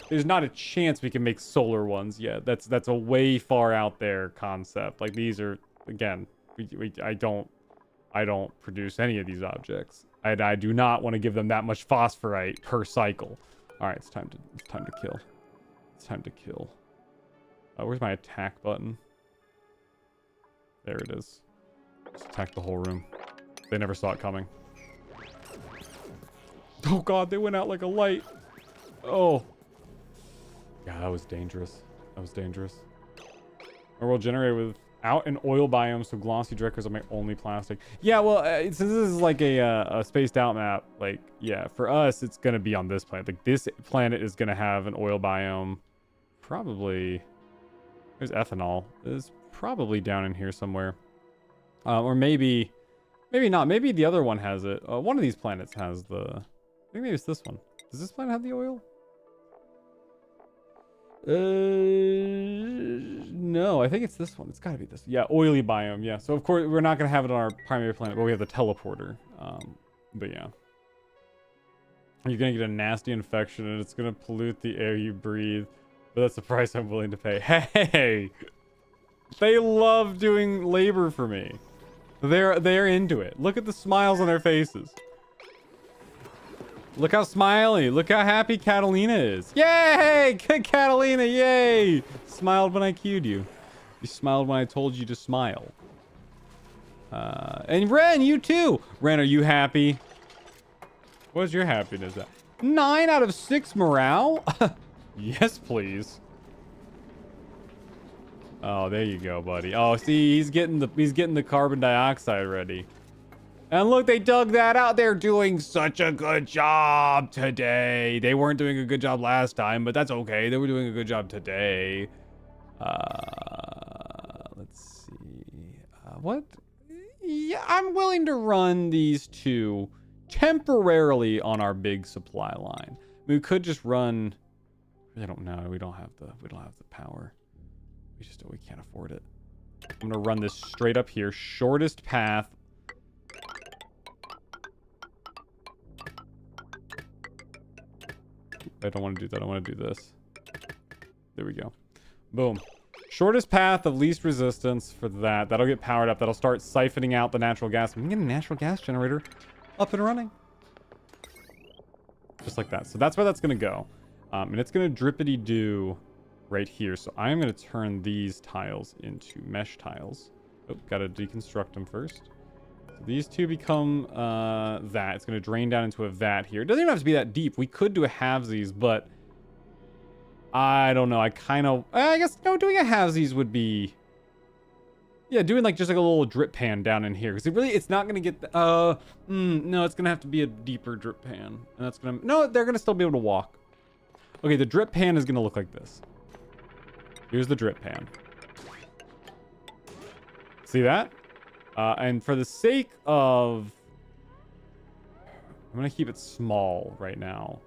there's not a chance we can make solar ones yet. That's a way far out there concept. Like, these are, again, I don't produce any of these objects. I do not want to give them that much phosphorite per cycle. All right, it's time to kill. It's time to kill. Where's my attack button? There it is. Just attack the whole room. They never saw it coming. Oh god, they went out like a light. Oh. Yeah, that was dangerous. That was dangerous. Our world generated without an oil biome, so glossy directors are my only plastic. Yeah, well, since this is like a spaced out map, like, yeah, for us, it's gonna be on this planet. Like, this planet is gonna have an oil biome. Probably. There's ethanol. It's probably down in here somewhere. Or maybe not. Maybe the other one has it. One of these planets has the... I think maybe it's this one. Does this planet have the oil? No, I think it's this one. It's gotta be this. Yeah, oily biome. Yeah, so of course we're not gonna have it on our primary planet, but we have the teleporter. But yeah. You're gonna get a nasty infection and it's gonna pollute the air you breathe. But that's the price I'm willing to pay. Hey! They love doing labor for me. They're into it. Look at the smiles on their faces. Look how smiley. Look how happy Catalina is. Yay! Good Catalina, yay! Smiled when I cued you. You smiled when I told you to smile. And Ren, you too! Ren, are you happy? What's your happiness at? 9 out of 6 morale? Yes, please. Oh, there you go, buddy. Oh, see, he's getting the carbon dioxide ready. And look, they dug that out. They're doing such a good job today. They weren't doing a good job last time, but that's okay. They were doing a good job today. Let's see. What? Yeah, I'm willing to run these two temporarily on our big supply line. We could just run. I don't know. We don't have the power. We can't afford it. I'm gonna run this straight up here. Shortest path. I don't want to do that. I want to do this. There we go. Boom. Shortest path of least resistance for that. That'll get powered up. That'll start siphoning out the natural gas. We can get a natural gas generator up and running. Just like that. So that's where that's going to go. And it's going to drippity-do right here. So I'm going to turn these tiles into mesh tiles. Oh, got to deconstruct them first. So these two become that. It's going to drain down into a vat here. It doesn't even have to be that deep. We could do a halvesies, but I don't know. I guess, no, doing a halvesies would be... Yeah, doing like just like a little drip pan down in here. Because it's not going to get... no, it's going to have to be a deeper drip pan. And that's going to... No, they're going to still be able to walk. Okay, the drip pan is going to look like this. Here's the drip pan. See that? And for the sake of... I'm going to keep it small right now.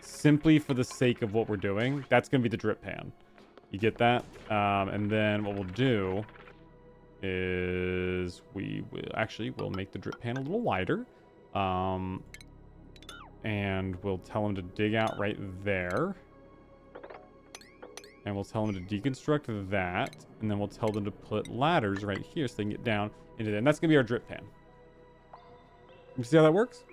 Simply for the sake of what we're doing. That's going to be the drip pan. You get that? And then what we'll do is we'll make the drip pan a little wider. And we'll tell him to dig out right there. And we'll tell them to deconstruct that. And then we'll tell them to put ladders right here so they can get down into there. And that's going to be our drip pan. You see how that works?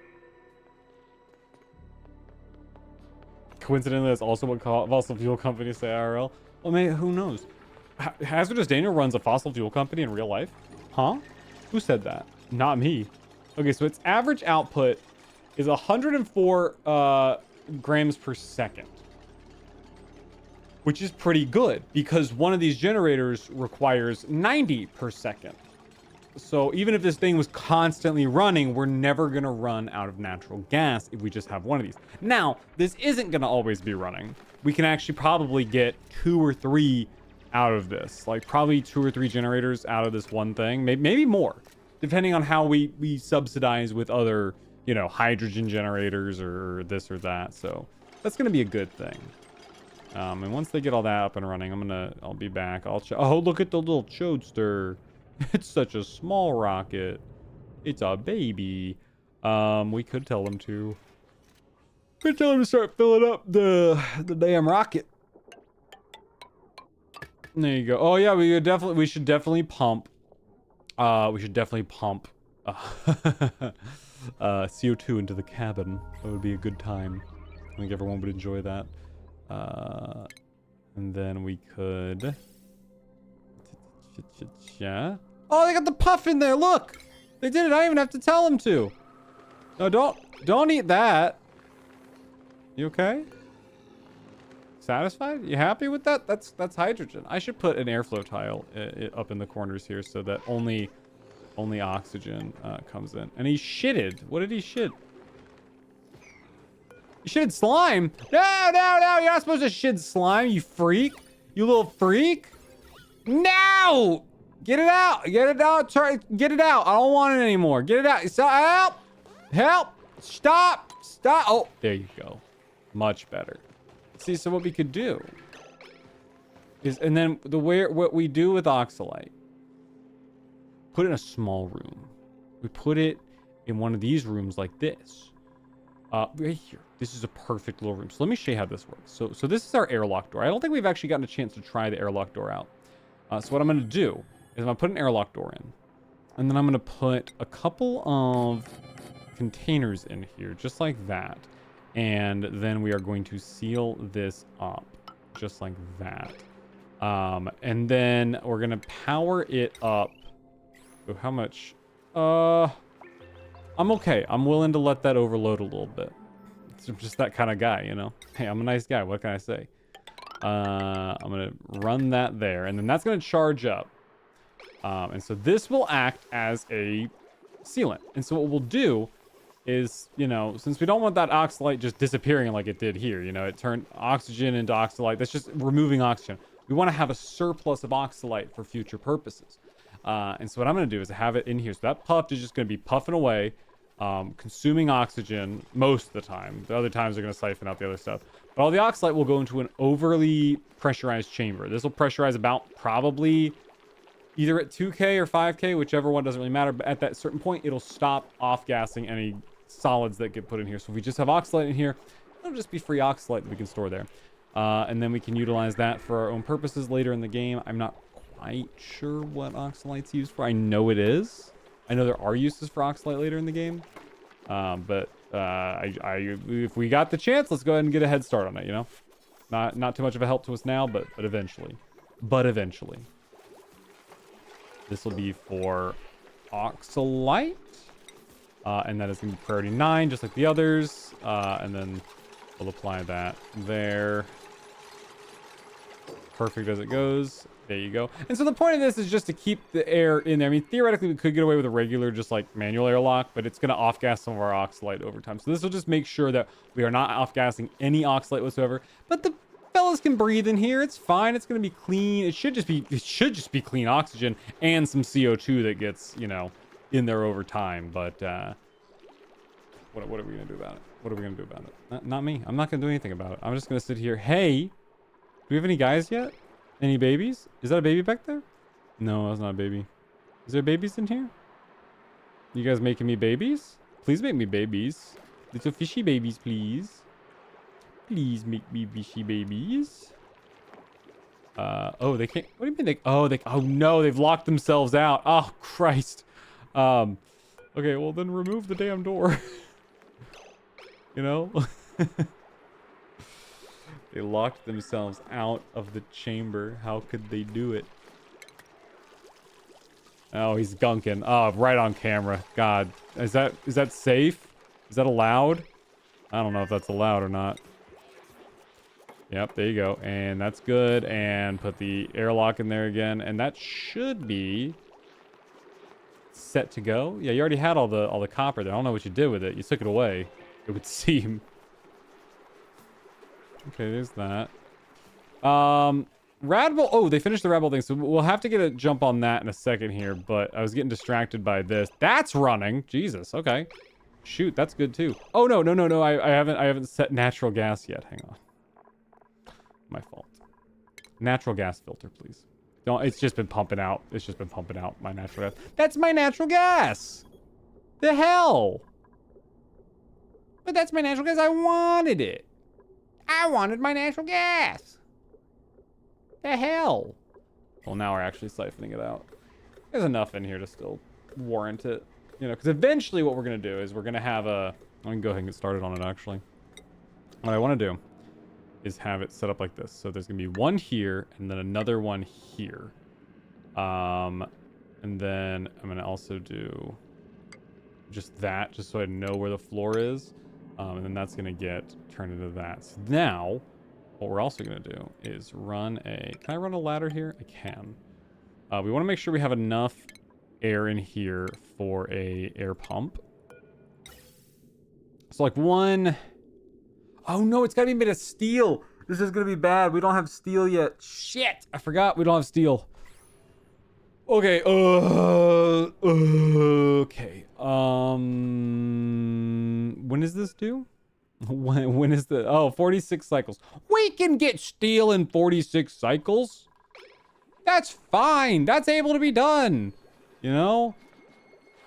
Coincidentally, that's also what fossil fuel companies say IRL. Well, man, who knows? HazardousDaniel runs a fossil fuel company in real life? Huh? Who said that? Not me. Okay, so its average output is 104 grams per second. Which is pretty good because one of these generators requires 90 per second. So even if this thing was constantly running, we're never going to run out of natural gas if we just have one of these. Now, this isn't going to always be running. We can actually probably get 2 or 3 out of this. Like probably 2 or 3 generators out of this one thing. Maybe more, depending on how we subsidize with other, you know, hydrogen generators or this or that. So that's going to be a good thing. And once they get all that up and running, I'll be back. Oh, look at the little Chodester. It's such a small rocket. It's a baby. We could tell them to. We could tell them to start filling up the damn rocket. There you go. Oh yeah, we should definitely pump We should definitely pump CO2 into the cabin. That would be a good time. I think everyone would enjoy that. And then we could... Oh, they got the puff in there. Look, they did it. I don't even have to tell them to. No, don't eat that. You okay? Satisfied? You happy with that? That's hydrogen. I should put an airflow tile up in the corners here so that only oxygen comes in. And he shitted. What did he shit? You shitted slime. No, you're not supposed to shit slime, you freak. You little freak. No! Get it out. Get it out. Try. Get it out. I don't want it anymore. Get it out. Help. Help. Stop. Stop. Oh, there you go. Much better. See, so what we could do is, and then what we do with oxalite, put it in a small room. We put it in one of these rooms like this. Right here. This is a perfect little room. So let me show you how this works. So this is our airlock door. I don't think we've actually gotten a chance to try the airlock door out. So what I'm going to do is I'm going to put an airlock door in. And then I'm going to put a couple of containers in here, just like that. And then we are going to seal this up, just like that. And then we're going to power it up. Oh, how much? I'm okay. I'm willing to let that overload a little bit. I'm just that kind of guy, you know? Hey, I'm a nice guy. What can I say? I'm going to run that there. And then that's going to charge up. And so this will act as a sealant. And so what we'll do is, you know, since we don't want that oxalite just disappearing like it did here, you know, it turned oxygen into oxalite. That's just removing oxygen. We want to have a surplus of oxalite for future purposes. And so what I'm going to do is have it in here. So that puff is just going to be puffing away, consuming oxygen most of the time. The other times they're going to siphon out the other stuff. But all the oxalite will go into an overly pressurized chamber. This will pressurize about probably either at 2K or 5K, whichever one, doesn't really matter. But at that certain point, it'll stop off-gassing any solids that get put in here. So if we just have oxalite in here, it'll just be free oxalite that we can store there. And then we can utilize that for our own purposes later in the game. I'm not quite sure what oxalite's used for. I know it is. I know there are uses for oxalite later in the game. But if we got the chance, let's go ahead and get a head start on it, you know? Not too much of a help to us now, but eventually. Eventually. This will be for oxalite. And that is going to be priority 9, just like the others. And then we'll apply that there. Perfect as it goes. There you go. And so the point of this is just to keep the air in there. I mean, theoretically, we could get away with a regular, just like manual airlock, but it's going to off-gas some of our oxalite over time. So this will just make sure that we are not off-gassing any oxalite whatsoever. But the fellas can breathe in here. It's fine. It's going to be clean. It should just be clean oxygen and some CO2 that gets, you know, in there over time. But what are we going to do about it? What are we going to do about it? Not me. I'm not going to do anything about it. I'm just going to sit here. Hey, do we have any guys yet? Any babies? Is that a baby back there? No, that's not a baby. Is there babies in here? You guys making me babies? Please make me babies. Little fishy babies, please. Please make me fishy babies. Oh, they can't. What do you mean oh no, they've locked themselves out. Oh, Christ. Okay, well then remove the damn door. You know? They locked themselves out of the chamber. How could they do it? Oh, he's gunking. Oh, right on camera. God. Is that safe? Is that allowed? I don't know if that's allowed or not. Yep, there you go. And that's good. And put the airlock in there again. And that should be set to go. Yeah, you already had all the copper there. I don't know what you did with it. You took it away, it would seem. Okay, there's that. Radbull. Oh, they finished the Radbull thing, so we'll have to get a jump on that in a second here. But I was getting distracted by this. That's running. Jesus. Okay. Shoot, that's good too. Oh no. I haven't set natural gas yet. Hang on. My fault. Natural gas filter, please. Don't. It's just been pumping out. It's just been pumping out my natural gas. That's my natural gas. The hell. But that's my natural gas. I wanted it. I wanted my natural gas. The hell? Well, now we're actually siphoning it out. There's enough in here to still warrant it. You know, because eventually what we're going to do is we're going to have a... I can go ahead and get started on it, actually. What I want to do is have it set up like this. So there's going to be one here and then another one here. And then I'm going to also do just that, just so I know where the floor is. And then that's going to get turned into that. So now, what we're also going to do is run a... Can I run a ladder here? I can. We want to make sure we have enough air in here for a air pump. So like one... Oh no, it's got to be made of steel. This is going to be bad. We don't have steel yet. Shit! I forgot we don't have steel. Okay, okay. When is this due? When is the... Oh, 46 cycles. We can get steel in 46 cycles. That's fine. That's able to be done. You know?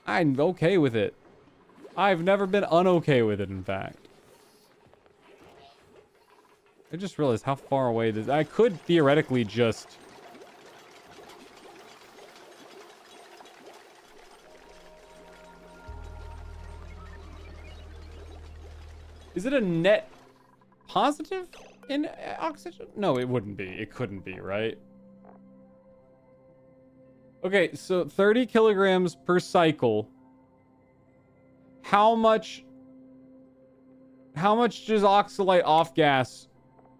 I'm okay with it. I've never been unokay with it, in fact. I just realized how far away this... I could theoretically just... Is it a net positive in oxygen? No, it wouldn't be. It couldn't be, right? Okay, so 30 kilograms per cycle. How much does oxalate off gas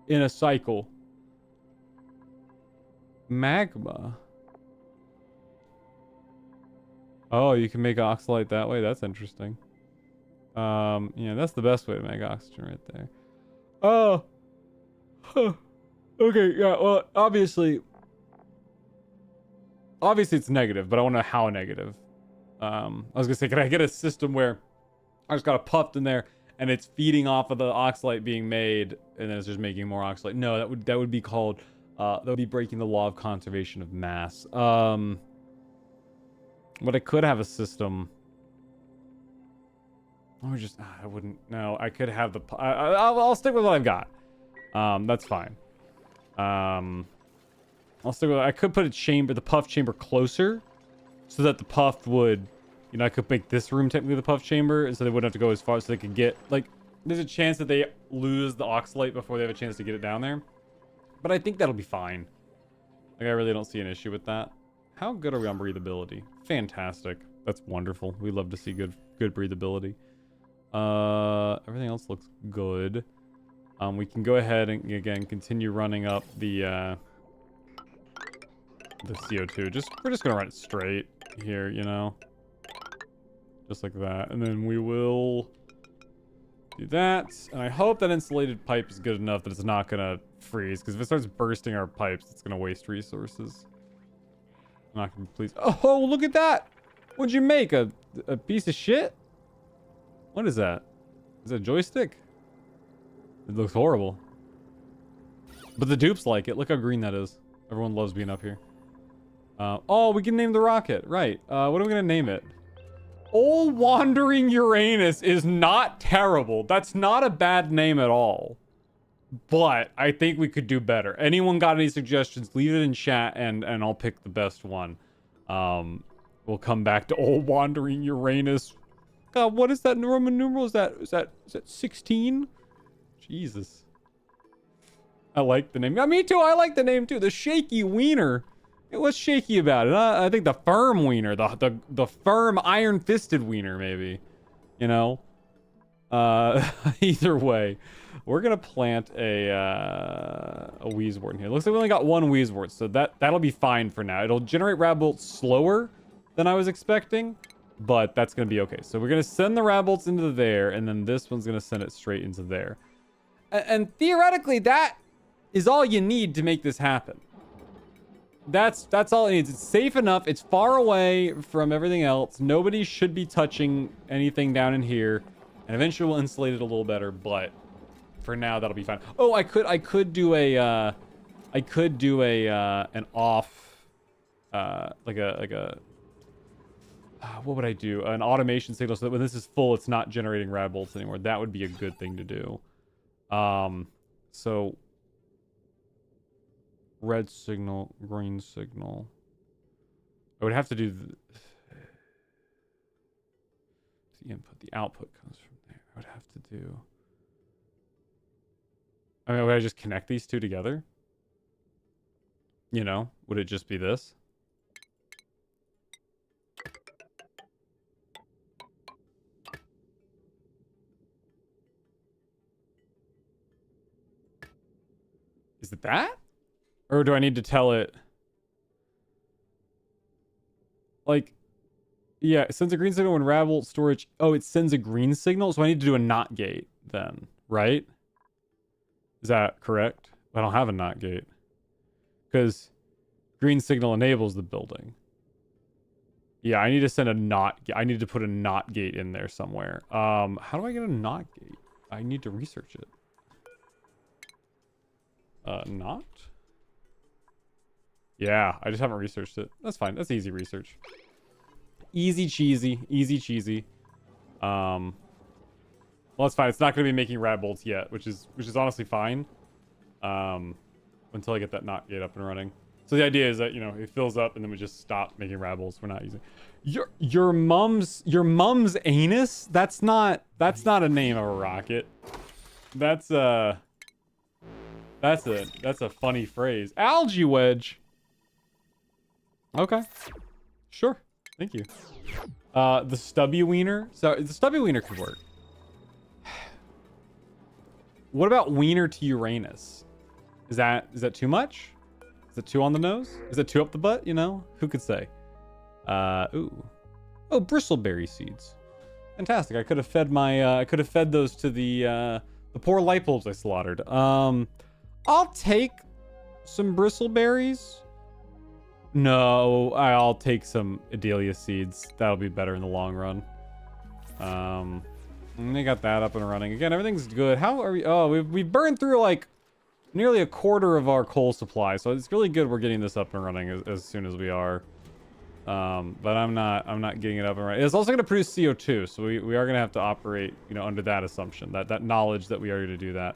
in a cycle? Magma. Oh, you can make oxalate that way? That's interesting. Yeah, that's the best way to make oxygen right there. Oh. Huh. Okay, yeah, well, obviously it's negative, but I want to know how negative. I was gonna say, can I get a system where I just got a puffed in there and it's feeding off of the oxalate being made and then it's just making more oxalate? No, that would be called that would be breaking the law of conservation of mass. But I could have a system. Or just, I wouldn't, no, I could have the, I'll stick with what I've got. That's fine. I'll stick with, I could put a chamber, the puff chamber closer so that the puff would, you know, I could make this room technically the puff chamber and so they wouldn't have to go as far so they could get, like, there's a chance that they lose the oxalate before they have a chance to get it down there. But I think that'll be fine. Like, I really don't see an issue with that. How good are we on breathability? Fantastic. That's wonderful. We love to see good breathability. Everything else looks good. We can go ahead and again continue running up the CO2. We're just gonna run it straight here, you know, just like that, and then we will do that. And I hope that insulated pipe is good enough that it's not gonna freeze, because if it starts bursting our pipes, it's gonna waste resources. I'm not gonna be pleased. Oh, look at that! What'd you make? A piece of shit? What is that? Is that a joystick? It looks horrible. But the dupes like it. Look how green that is. Everyone loves being up here. Oh, we can name the rocket. Right. What are we going to name it? Old Wandering Uranus is not terrible. That's not a bad name at all. But I think we could do better. Anyone got any suggestions? Leave it in chat and I'll pick the best one. We'll come back to Old Wandering Uranus. God, what is that Roman numeral? Is that 16? Jesus. I like the name. Yeah, me too. I like the name too. The Shaky Wiener. What's shaky about it? I think the firm wiener, the firm iron-fisted wiener, maybe. You know. Either way, we're gonna plant a Wheezewort in here. Looks like we only got one Wheezewort, so that'll be fine for now. It'll generate Radbolts slower than I was expecting. But that's going to be okay. So we're going to send the Radbolts into there, and then this one's going to send it straight into there. And theoretically, that is all you need to make this happen. That's all it needs. It's safe enough. It's far away from everything else. Nobody should be touching anything down in here. And eventually we'll insulate it a little better, but for now that'll be fine. Oh, I could do an off, what would I do? An automation signal so that when this is full, it's not generating Radbolts anymore. That would be a good thing to do. So red signal, green signal. I would have to do the input. The output comes from there. I would have to do... I mean, would I just connect these two together? You know, would it just be this? Is it that? Or do I need to tell it? Like, yeah, it sends a green signal when Rabble storage. Oh, it sends a green signal? So I need to do a NOT gate then, right? Is that correct? I don't have a NOT gate. Because green signal enables the building. Yeah, I need to send a NOT. I need to put a NOT gate in there somewhere. How do I get a NOT gate? I need to research it. NOT? Yeah, I just haven't researched it. That's fine. That's easy research. Easy cheesy. Easy cheesy. Well, that's fine. It's not going to be making rad bolts yet, which is honestly fine. Until I get that NOT gate up and running. So the idea is that, you know, it fills up and then we just stop making rad bolts. We're not using your mom's anus. That's not a name of a rocket. That's a funny phrase. Algae wedge. Okay. Sure. Thank you. The stubby wiener. So the stubby wiener could work. What about wiener to Uranus? Is that too much? Is it too on the nose? Is it too up the butt? You know, who could say? Ooh. Oh, bristleberry seeds. Fantastic. I could have fed those to the poor light bulbs I slaughtered. I'll take some bristleberries. No, I'll take some Adelia seeds. That'll be better in the long run. And they got that up and running. Again, everything's good. How are we? Oh, we've burned through like nearly a quarter of our coal supply. So it's really good we're getting this up and running as soon as we are. But I'm not getting it up and running. It's also going to produce CO2. So we are going to have to operate, you know, under that assumption, that knowledge that we are going to do that.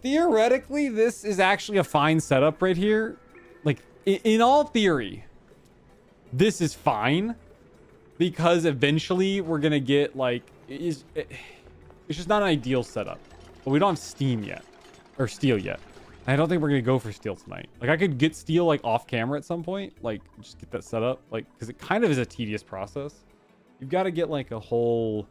Theoretically, this is actually a fine setup right here. Like, in all theory, this is fine. Because eventually we're going to get, like... It's just not an ideal setup. But we don't have steam yet. Or steel yet. I don't think we're going to go for steel tonight. Like, I could get steel, like, off camera at some point. Like, just get that set up. Like, because it kind of is a tedious process. You've got to get, like, a whole...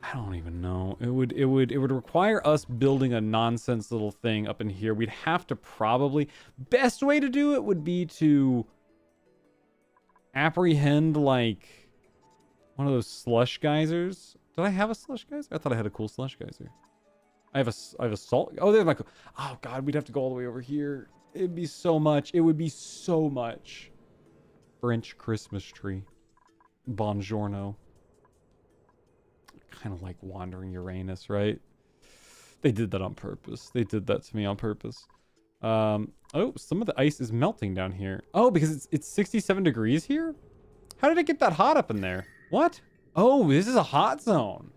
I don't even know. It would require us building a nonsense little thing up in here. We'd have to probably... Best way to do it would be to apprehend, like, one of those slush geysers. Did I have a slush geyser? I thought I had a cool slush geyser. I have a salt... Oh, there's my... Oh, God, we'd have to go all the way over here. It'd be so much. It would be so much. French Christmas tree. Buongiorno. Kind of like wandering Uranus, right? They did that on purpose. They did that to me on purpose. Oh, some of the ice is melting down here. Oh, because it's 67 degrees here? How did it get that hot up in there? What? Oh, this is a hot zone.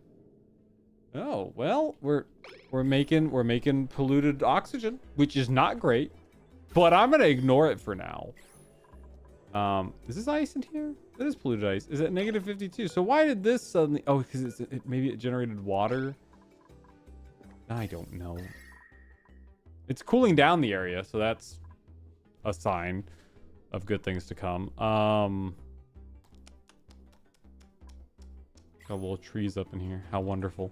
Oh, well, we're making polluted oxygen, which is not great, but I'm gonna ignore it for now. Is this ice in here? It is polluted ice. Is it negative 52? So why did this suddenly... Oh, because maybe it generated water? I don't know. It's cooling down the area, so that's a sign of good things to come. Got little trees up in here. How wonderful.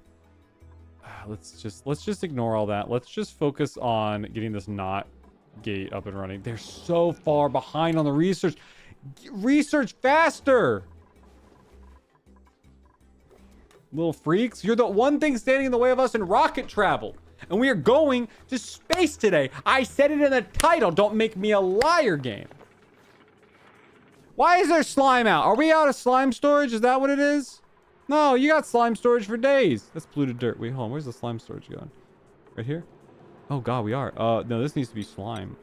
Let's just ignore all that. Let's just focus on getting this NOT gate up and running. They're so far behind on the research. Research faster! Little freaks. You're the one thing standing in the way of us in rocket travel. And we are going to space today. I said it in the title. Don't make me a liar game. Why is there slime out? Are we out of slime storage? Is that what it is? No, you got slime storage for days. That's polluted dirt. Wait, hold on. Where's the slime storage going? Right here? Oh, God, we are. No, this needs to be slime.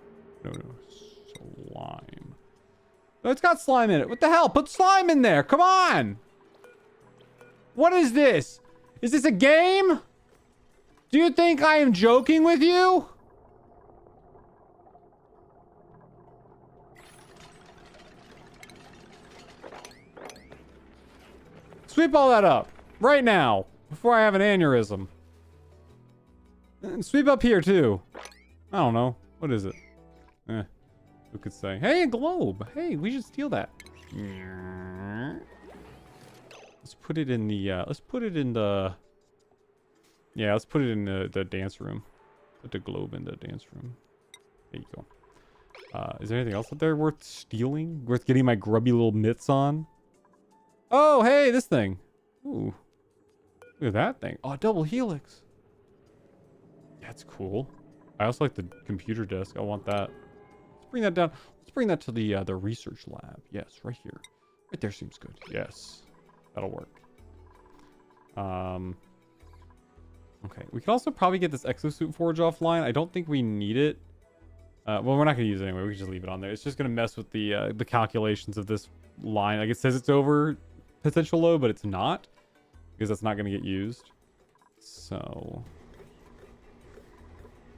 No. Slime. No, it's got slime in it. What the hell? Put slime in there. Come on. What is this? Is this a game? Do you think I am joking with you? Sweep all that up. Right now. Before I have an aneurysm. And sweep up here, too. I don't know. What is it? Who could say? Hey, a globe. Hey, we should steal that. Let's put it in the, yeah, let's put it in the dance room. Put the globe in the dance room. There you go. Is there anything else out there worth stealing? Worth getting my grubby little mitts on? Oh, hey, this thing. Ooh. Look at that thing. Oh, double helix. That's cool. I also like the computer desk. I want that. Let's bring that down. Let's bring that to the research lab. Yes, right here. Right there seems good. Yes. That'll work. Okay. We can also probably get this exosuit forge offline. I don't think we need it. Well, we're not going to use it anyway. We can just leave it on there. It's just going to mess with the calculations of this line. Like, it says it's over potential load, but it's not. Because that's not going to get used. So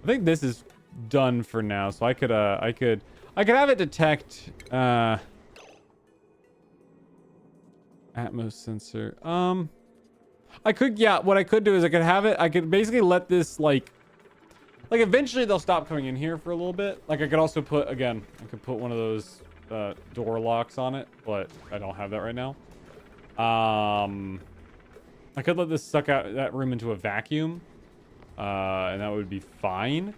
I think this is done for now. So I could have it detect Atmos sensor. I could, yeah, what I could do is I could basically let this like eventually they'll stop coming in here for a little bit. Like I could also put, again, I could put one of those door locks on it, but I don't have that right now. I could let this suck out that room into a vacuum, and that would be fine.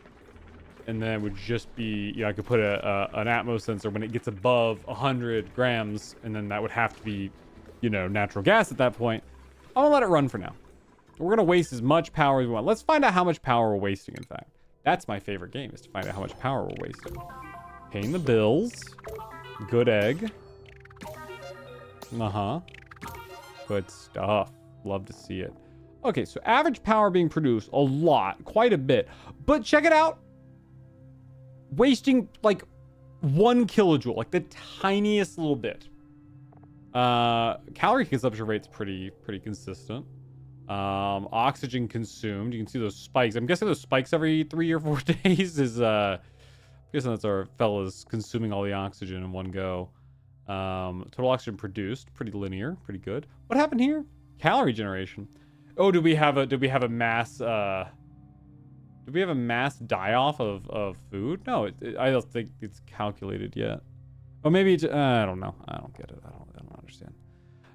And then it would just be, you know, I could put an Atmos sensor when it gets above 100 grams, and then that would have to be, you know, natural gas at that point. I'm gonna let it run for now. We're gonna waste as much power as we want. Let's find out how much power we're wasting, in fact. That's my favorite game, is to find out how much power we're wasting. Paying the bills. Good egg. Good stuff. Love to see it. Okay, so average power being produced, a lot, quite a bit. But check it out. Wasting like 1 kilojoule, like the tiniest little bit. Calorie consumption rate's pretty consistent. Oxygen consumed, you can see those spikes. I'm guessing those spikes every 3 or 4 days is I'm guessing that's our fellas consuming all the oxygen in one go. Total oxygen produced, pretty linear, pretty good. What happened here? Calorie generation. Oh, did we have a mass die off of food? No, I don't think it's calculated yet. Oh, maybe it's, I don't know. I don't get it. I don't understand.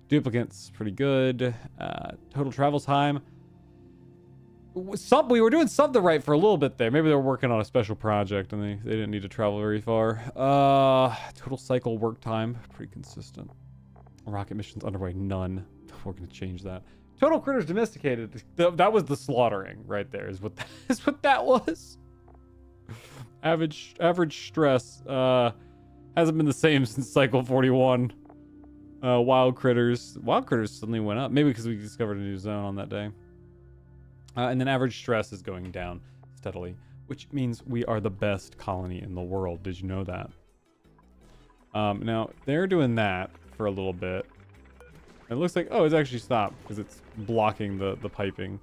Duplicates, pretty good. Total travel time. We were doing something right for a little bit there. Maybe they were working on a special project and they didn't need to travel very far. Total cycle work time, pretty consistent. Rocket missions underway, none. We're gonna change that. Total critters domesticated. That was the slaughtering right there. Is what that was. Average stress hasn't been the same since cycle 41. Wild critters suddenly went up. Maybe because we discovered a new zone on that day. And then average stress is going down steadily, which means we are the best colony in the world. Did you know that? Now they're doing that for a little bit. It looks like, oh, it's actually stopped because it's blocking the piping.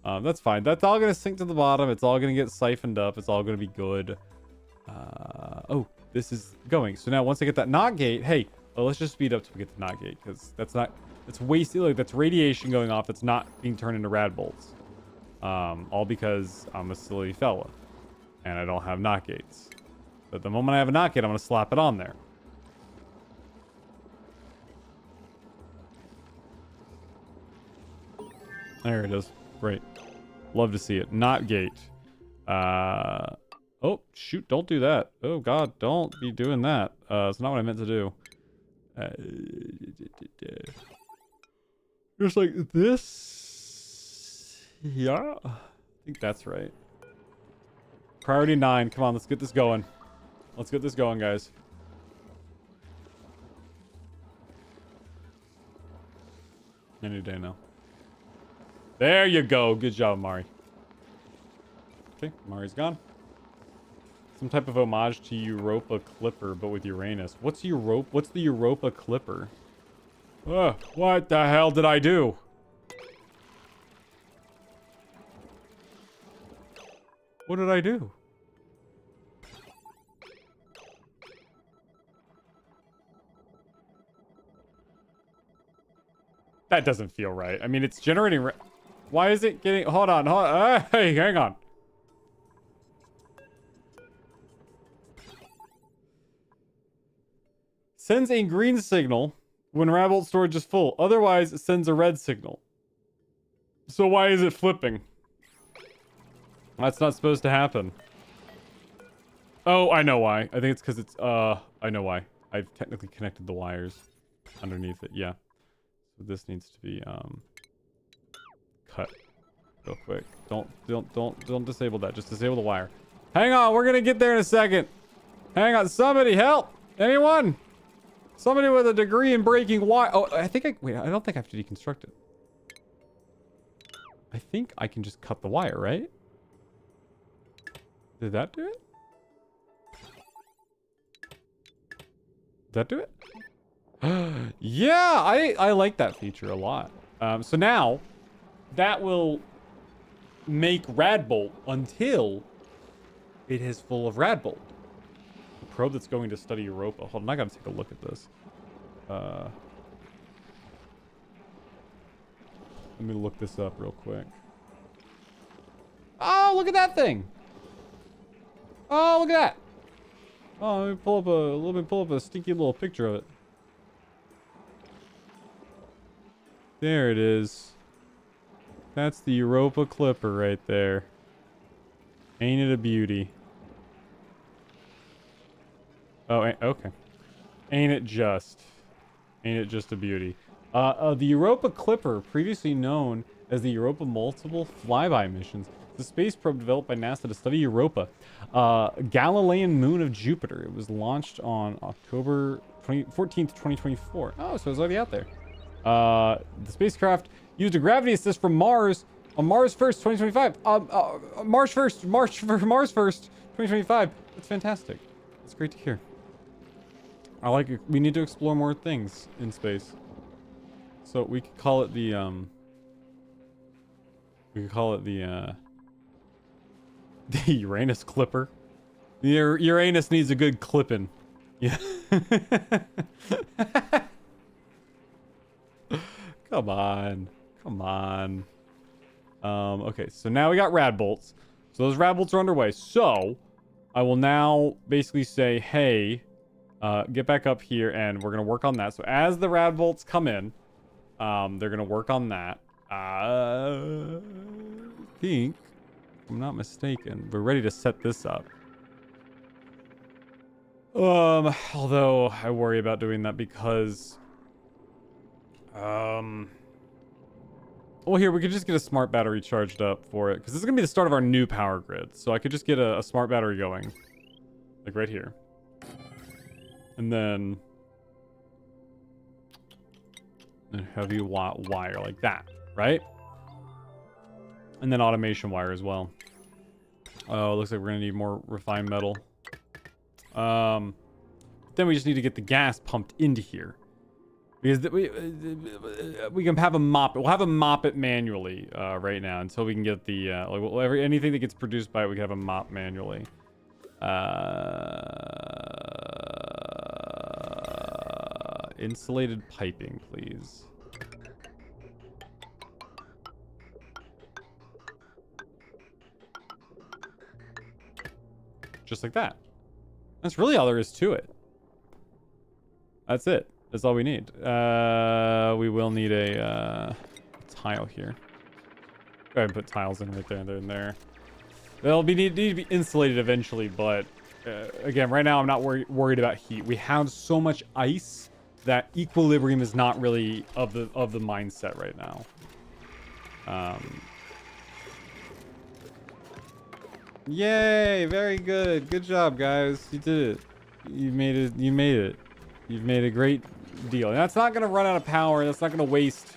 That's fine. That's all going to sink to the bottom. It's all going to get siphoned up. It's all going to be good. Oh, this is going. So now once I get that knot gate, hey, let's just speed up till we get the knot gate because that's wasted. Like, that's radiation going off. That's not being turned into rad bolts. All because I'm a silly fella and I don't have knot gates. But the moment I have a knot gate, I'm going to slap it on there. There it is. Great. Love to see it. Knot gate. Oh, shoot. Don't do that. Oh, God. Don't be doing that. It's not what I meant to do. Just like this. Yeah. I think that's right. Priority 9. Come on. Let's get this going. Let's get this going, guys. Any day now. There you go. Good job, Mari. Okay, Mari's gone. Some type of homage to Europa Clipper, but with Uranus. What's the Europa Clipper? What the hell did I do? What did I do? That doesn't feel right. I mean, it's generating... Why is it getting... Hold on. Hey, hang on. Sends a green signal when rad bolt storage is full. Otherwise, it sends a red signal. So why is it flipping? That's not supposed to happen. Oh, I know why. I think it's because it's... I know why. I've technically connected the wires underneath it. Yeah. So this needs to be, cut real quick. Don't disable that. Just disable the wire. Hang on. We're going to get there in a second. Hang on. Somebody help. Anyone? Somebody with a degree in breaking wire. Oh, wait, I don't think I have to deconstruct it. I think I can just cut the wire, right? Did that do it? Did that do it? Yeah, I like that feature a lot. So now, that will make Radbolt until it is full of Radbolt. The probe that's going to study Europa. Hold on, I gotta take a look at this. Let me look this up real quick. Oh, look at that thing! Oh, look at that! Oh, let me pull up a stinky little picture of it. There it is. That's the Europa Clipper right there. Ain't it a beauty? Oh, okay. Ain't it just a beauty? The Europa Clipper, previously known as the Europa Multiple Flyby Missions, the space probe developed by NASA to study Europa, Galilean moon of Jupiter. It was launched on October 14th, 2024. Oh, so it's already out there. The spacecraft used a gravity assist from Mars on Mars 1st, 2025. Mars 1st, 2025. That's fantastic. That's great to hear. I like it. We need to explore more things in space. So we could call it the, the Uranus Clipper. The Uranus needs a good clipping. Yeah. Come on. Okay, so now we got rad bolts. So those rad bolts are underway. So I will now basically say, hey, get back up here and we're going to work on that. So as the rad bolts come in, they're going to work on that. I think, if I'm not mistaken, we're ready to set this up. Although I worry about doing that because, well, here, we could just get a smart battery charged up for it, because this is going to be the start of our new power grid. So I could just get a smart battery going, like right here. And then a heavy wire like that, right? And then automation wire as well. Oh, it looks like we're going to need more refined metal. Then we just need to get the gas pumped into here. Because we can have a mop it. We'll have a mop it manually right now until we can get the anything that gets produced by it, we can have a mop manually. Insulated piping, please. Just like that. That's really all there is to it. That's it. That's all we need. We will need a tile here. Go ahead and put tiles in right there and there. They'll need to be insulated eventually, but again, right now I'm not worried about heat. We have so much ice that equilibrium is not really of the mindset right now. Yay! Very good. Good job, guys. You did it. You made it. You've made a great deal. And that's not going to run out of power. That's not going to waste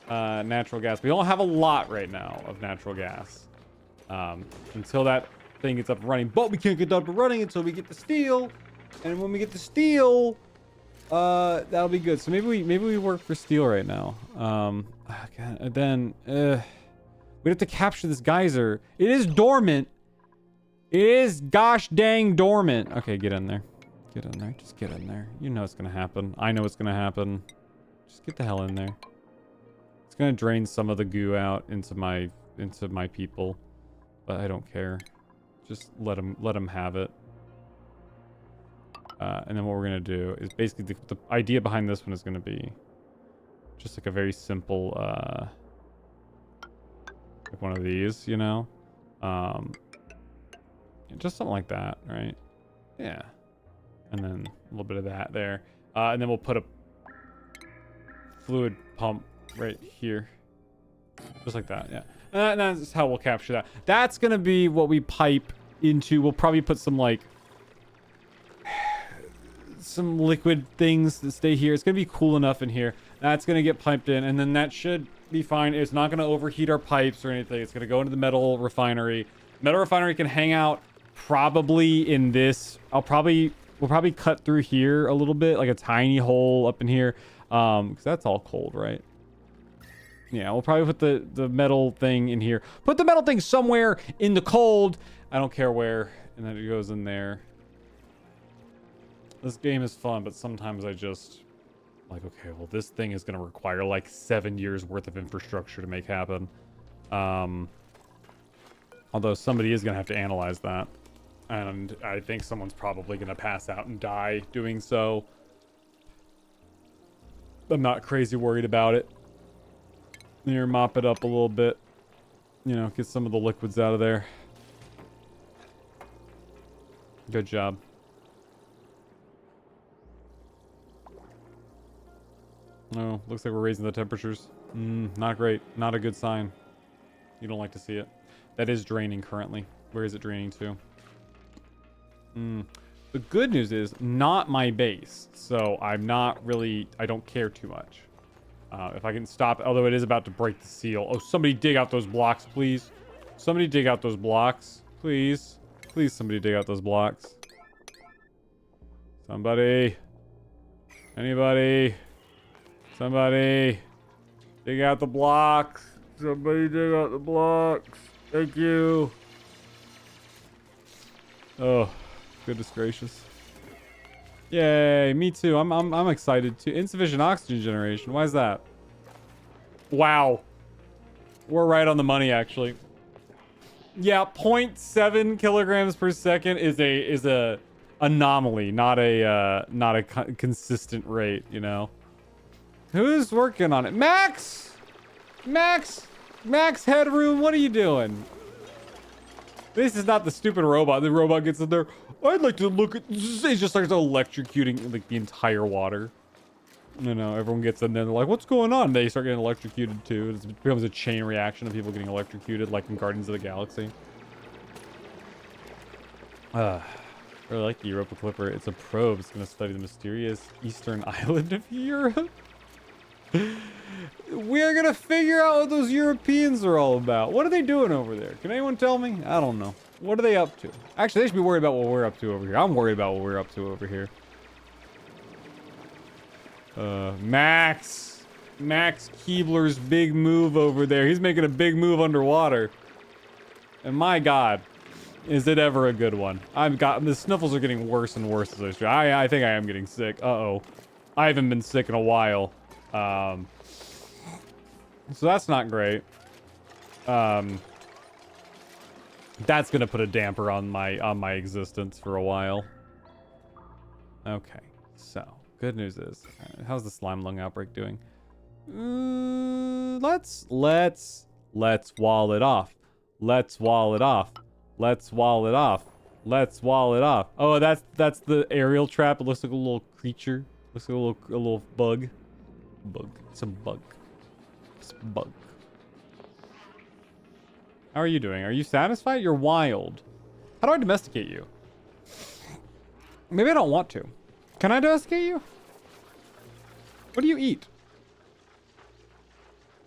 natural gas. We don't have a lot right now of natural gas until that thing gets up and running. But we can't get up and running until we get the steel. And when we get the steel, that'll be good. So maybe we work for steel right now. And then we have to capture this geyser. It is dormant. It is gosh dang dormant. Okay, get in there. Get in there. Just get in there. You know it's gonna happen. I know it's gonna happen. Just get the hell in there. It's gonna drain some of the goo out into my people, but I don't care. Just let them have it. And then what we're gonna do is basically the idea behind this one is gonna be just like a very simple like one of these, you know, just something like that, right? Yeah, and then a little bit of that there, and then we'll put a fluid pump right here, just like that. Yeah, and that's how we'll capture that. That's gonna be what we pipe into. We'll probably put some like some liquid things that stay here. It's gonna be cool enough in here. That's gonna get piped in, and then that should be fine. It's not gonna overheat our pipes or anything. It's gonna go into the metal refinery. Metal refinery can hang out probably in this. We'll probably cut through here a little bit, like a tiny hole up in here, because that's all cold, right? Yeah, we'll probably put the metal thing in here. Put the metal thing somewhere in the cold. I don't care where, and then it goes in there. This game is fun, but sometimes I just like, okay, well, this thing is going to require like 7 years worth of infrastructure to make happen. Although somebody is going to have to analyze that. And I think someone's probably going to pass out and die doing so. I'm not crazy worried about it. Here, mop it up a little bit. You know, get some of the liquids out of there. Good job. Oh, looks like we're raising the temperatures. Not great. Not a good sign. You don't like to see it. That is draining currently. Where is it draining to? The good news is not my base. So I'm not really... I don't care too much. If I can stop... Although it is about to break the seal. Oh, somebody dig out those blocks, please. Somebody dig out those blocks. Please. Please, somebody dig out those blocks. Somebody. Anybody. Somebody. Dig out the blocks. Somebody dig out the blocks. Thank you. Oh, goodness gracious. Yay, me too. I'm excited too. Insufficient oxygen generation. Why is that? Wow. We're right on the money, actually. Yeah, 0.7 kilograms per second is a anomaly, not a consistent rate, you know. Who's working on it? Max! Max! Max Headroom, what are you doing? This is not the stupid robot. The robot gets in there. I'd like to look at... It just starts electrocuting like the entire water. You know, everyone gets in there. They're like, what's going on? They start getting electrocuted too. It becomes a chain reaction of people getting electrocuted, like in Guardians of the Galaxy. I really like the Europa Clipper. It's a probe. It's going to study the mysterious eastern island of Europe. We're going to figure out what those Europeans are all about. What are they doing over there? Can anyone tell me? I don't know. What are they up to? Actually, they should be worried about what we're up to over here. I'm worried about what we're up to over here. Max Keebler's big move over there. He's making a big move underwater. And my God, is it ever a good one? The sniffles are getting worse and worse as I show. I think I am getting sick. Uh-oh. I haven't been sick in a while. So that's not great. That's gonna put a damper on my existence for a while. Okay, so good news is, how's the slime lung outbreak doing? Let's wall it off. Let's wall it off. Let's wall it off. Let's wall it off. Oh, that's the aerial trap. It looks like a little creature. Looks like a little bug. It's a bug. It's a bug. How are you doing? Are you satisfied? You're wild. How do I domesticate you? Maybe I don't want to. Can I domesticate you? What do you eat?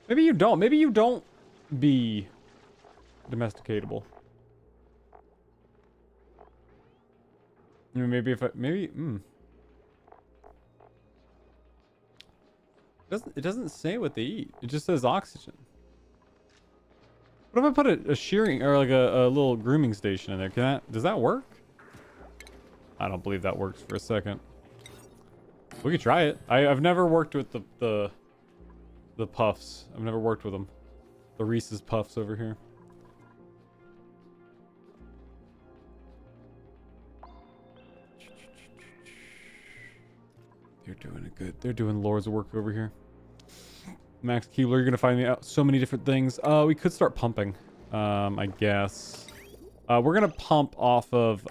Maybe you don't. Maybe you don't be domesticatable. Maybe if I... Maybe... It doesn't say what they eat. It just says oxygen. What if I put a shearing or like a little grooming station in there? Does that work? I don't believe that works for a second. We could try it. I've never worked with the the Puffs. I've never worked with them. The Reese's Puffs over here. They're doing it good. They're doing lords of work over here. Max Keebler, you're gonna find me out so many different things. We could start pumping. I guess. We're gonna pump off of.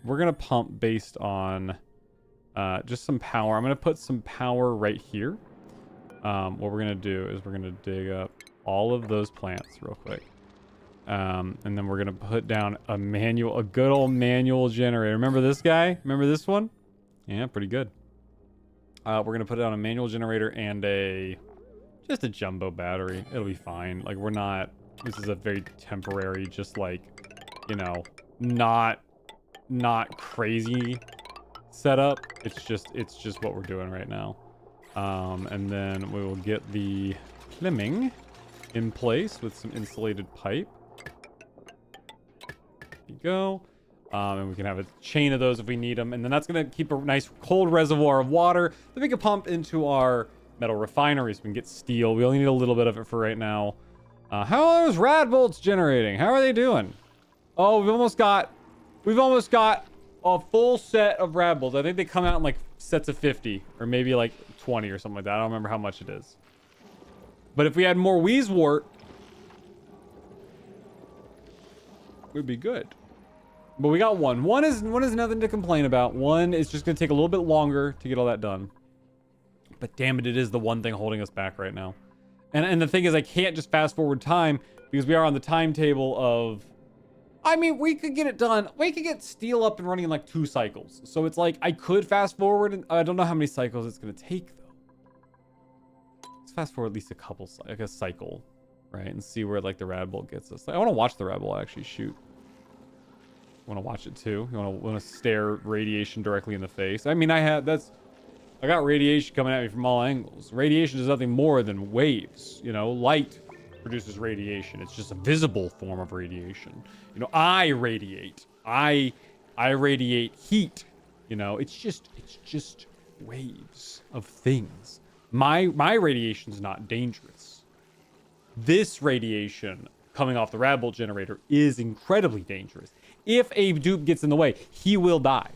We're gonna pump based on just some power. I'm gonna put some power right here. What we're gonna do is we're gonna dig up all of those plants real quick. And then we're gonna put down a good old manual generator. Remember this guy? Remember this one? Yeah, pretty good. We're gonna put down a manual generator and just a jumbo battery. It'll be fine. Like, we're not. This is a very temporary, just like, you know, not crazy setup. It's just what we're doing right now. And then we will get the plumbing in place with some insulated pipe. There you go. And we can have a chain of those if we need them. And then that's going to keep a nice cold reservoir of water that we can pump into our metal refineries. We can get steel. We only need a little bit of it for right now. How are those rad bolts generating? How are they doing? Oh, we've almost got a full set of rad bolts. I think they come out in like sets of 50 or maybe like 20 or something like that. I don't remember how much it is. But if we had more Wheezewort, we'd be good. But we got one. One is nothing to complain about. One is just going to take a little bit longer to get all that done. But damn it, it is the one thing holding us back right now. And the thing is, I can't just fast forward time because we are on the timetable of... I mean, we could get it done. We could get steel up and running in like 2 cycles. So it's like, I could fast forward, and I don't know how many cycles it's going to take, though. Let's fast forward at least a couple, like a cycle, right? And see where like the rad bolt gets us. I want to watch the rad bolt actually shoot. Want to watch it too? You want to stare radiation directly in the face? I mean, I got radiation coming at me from all angles. Radiation is nothing more than waves. You know, light produces radiation. It's just a visible form of radiation. You know, I radiate. I radiate heat. You know, it's just waves of things. My radiation's not dangerous. This radiation coming off the rad bolt generator is incredibly dangerous. If a dupe gets in the way, he will die.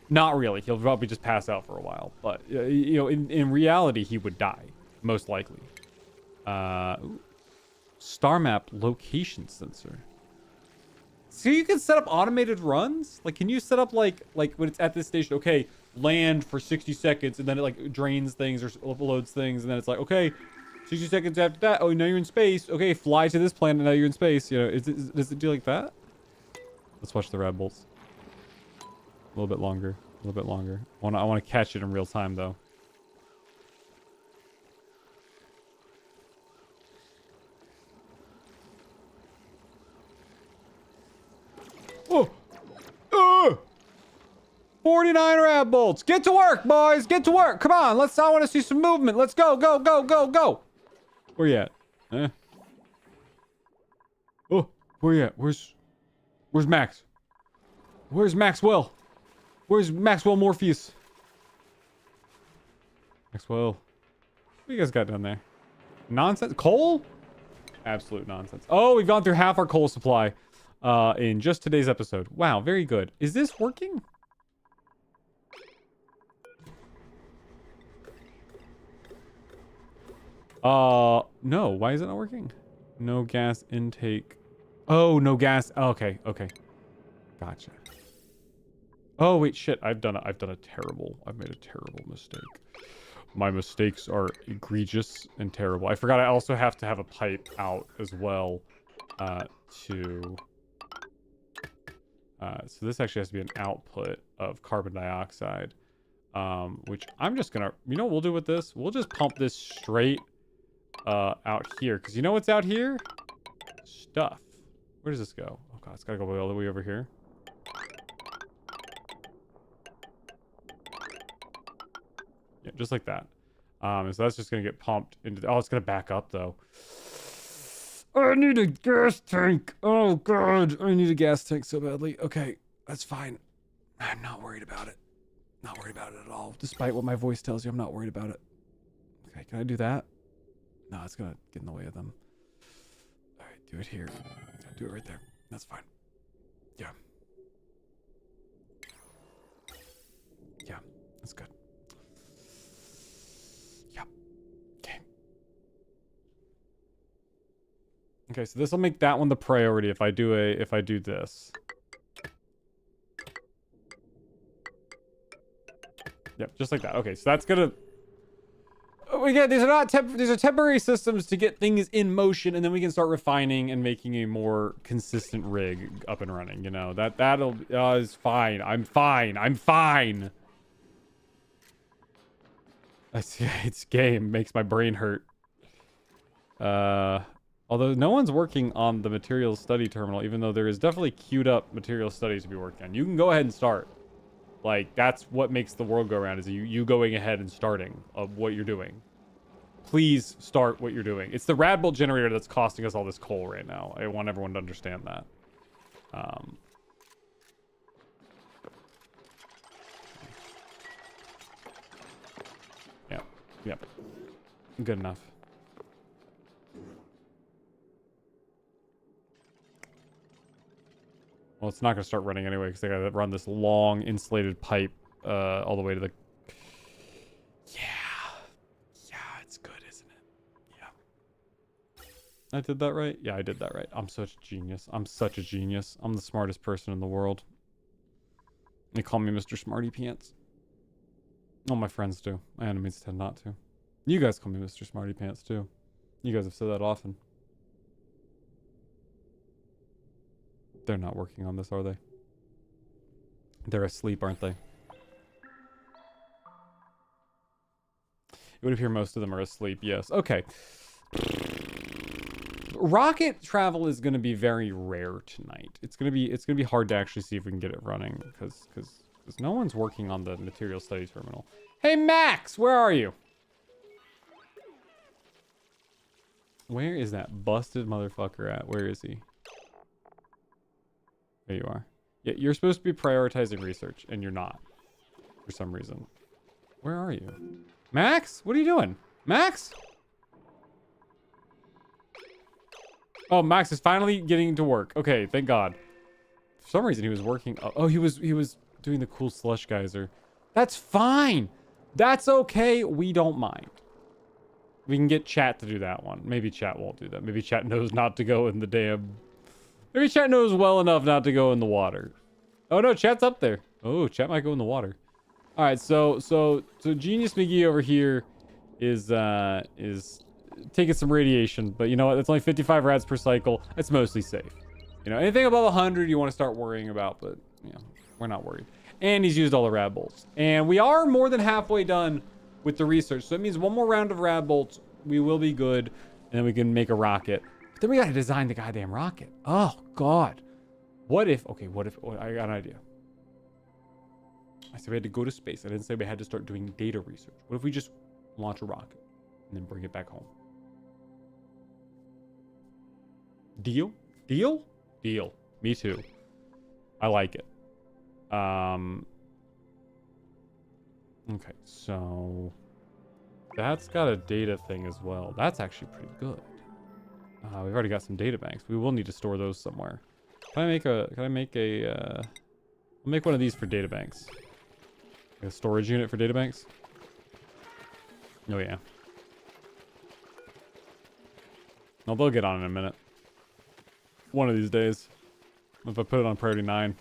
Not really. He'll probably just pass out for a while. But, you know, in reality, he would die. Most likely. Star map location sensor. So you can set up automated runs? Like, can you set up, like when it's at this station, okay, land for 60 seconds, and then it, like, drains things or uploads things, and then it's like, okay, 60 seconds after that, oh, now you're in space. Okay, fly to this planet, and now you're in space. You know, does it do like that? Let's watch the rad bolts. A little bit longer. A little bit longer. I want to catch it in real time, though. Oh! 49 rad bolts. Get to work, boys. Get to work. Come on. I want to see some movement. Let's go, go, go, go, go. Where you at? Oh, where you at? Where's Max? Where's Maxwell? Where's Maxwell Morpheus? Maxwell. What you guys got down there? Nonsense? Coal? Absolute nonsense. Oh, we've gone through half our coal supply in just today's episode. Wow, very good. Is this working? No. Why is it not working? No gas intake. Oh, no gas. Okay, okay. Gotcha. Oh, wait, shit. I've made a terrible mistake. My mistakes are egregious and terrible. I forgot I also have to have a pipe out as well, so this actually has to be an output of carbon dioxide, which I'm just gonna, you know what we'll do with this? We'll just pump this straight, out here. Because you know what's out here? Stuff. Where does this go? Oh god, it's gotta go all the way over here. Yeah, just like that. And so that's just gonna get pumped into oh, it's gonna back up though. I need a gas tank. Oh god, I need a gas tank so badly. Okay, that's fine. I'm not worried about it. Not worried about it at all. Despite what my voice tells you, I'm not worried about it. Okay, can I do that? No, it's gonna get in the way of them. All right, do it here. Do it right there. That's fine. Yeah. Yeah, that's good. Yep. Okay. Okay, so this will make that one the priority if I do this. Yep, just like that. Okay, so that's gonna. Again, these are not these are temporary systems to get things in motion, and then we can start refining and making a more consistent rig up and running. You know that'll is fine. I'm fine. It's game makes my brain hurt. Although no one's working on the materials study terminal, even though there is definitely queued up material studies to be working on. You can go ahead and start. Like, that's what makes the world go around, is you going ahead and starting of what you're doing. Please start what you're doing. It's the rad bolt generator that's costing us all this coal right now. I want everyone to understand that. Yep. Good enough. Well, it's not going to start running anyway because they got to run this long insulated pipe all the way to the... Yeah, it's good, isn't it? Yeah. I did that right? Yeah, I did that right. I'm such a genius. I'm such a genius. I'm the smartest person in the world. They call me Mr. Smarty Pants. All my friends do. My enemies tend not to. You guys call me Mr. Smarty Pants too. You guys have said that often. They're not working on this, are they? They're asleep, aren't they? It would appear most of them are asleep, yes. Okay. Rocket travel is going to be very rare tonight. It's going to be hard to actually see if we can get it running because no one's working on the material study terminal. Hey Max, where are you? Where is that busted motherfucker at? Where is he? There you are. Yeah, you're supposed to be prioritizing research, and you're not. For some reason. Where are you? Max? What are you doing? Max? Oh, Max is finally getting to work. Okay, thank God. For some reason, he was working... Oh, he was doing the cool slush geyser. That's fine. That's okay. We don't mind. We can get chat to do that one. Maybe chat won't do that. Maybe chat knows not to go in the damn... Maybe chat knows well enough not to go in the water. Oh no, chat's up there. Oh, chat might go in the water. All right, so Genius McGee over here is taking some radiation, but you know what? It's only 55 rads per cycle. It's mostly safe. You know, anything above 100 you want to start worrying about, but you know, we're not worried. And he's used all the rad bolts, and we are more than halfway done with the research. So it means one more round of rad bolts, we will be good, and then we can make a rocket. Then we gotta design the goddamn rocket. Oh, God. What if... Okay, what if... Oh, I got an idea. I said we had to go to space. I didn't say we had to start doing data research. What if we just launch a rocket and then bring it back home? Deal? Deal? Deal. Me too. I like it. Okay, so... That's got a data thing as well. That's actually pretty good. We've already got some data banks. We will need to store those somewhere. Can I make I'll make one of these for data banks. A storage unit for data banks? Oh yeah. Well, they'll get on in a minute. One of these days. If I put it on priority 9.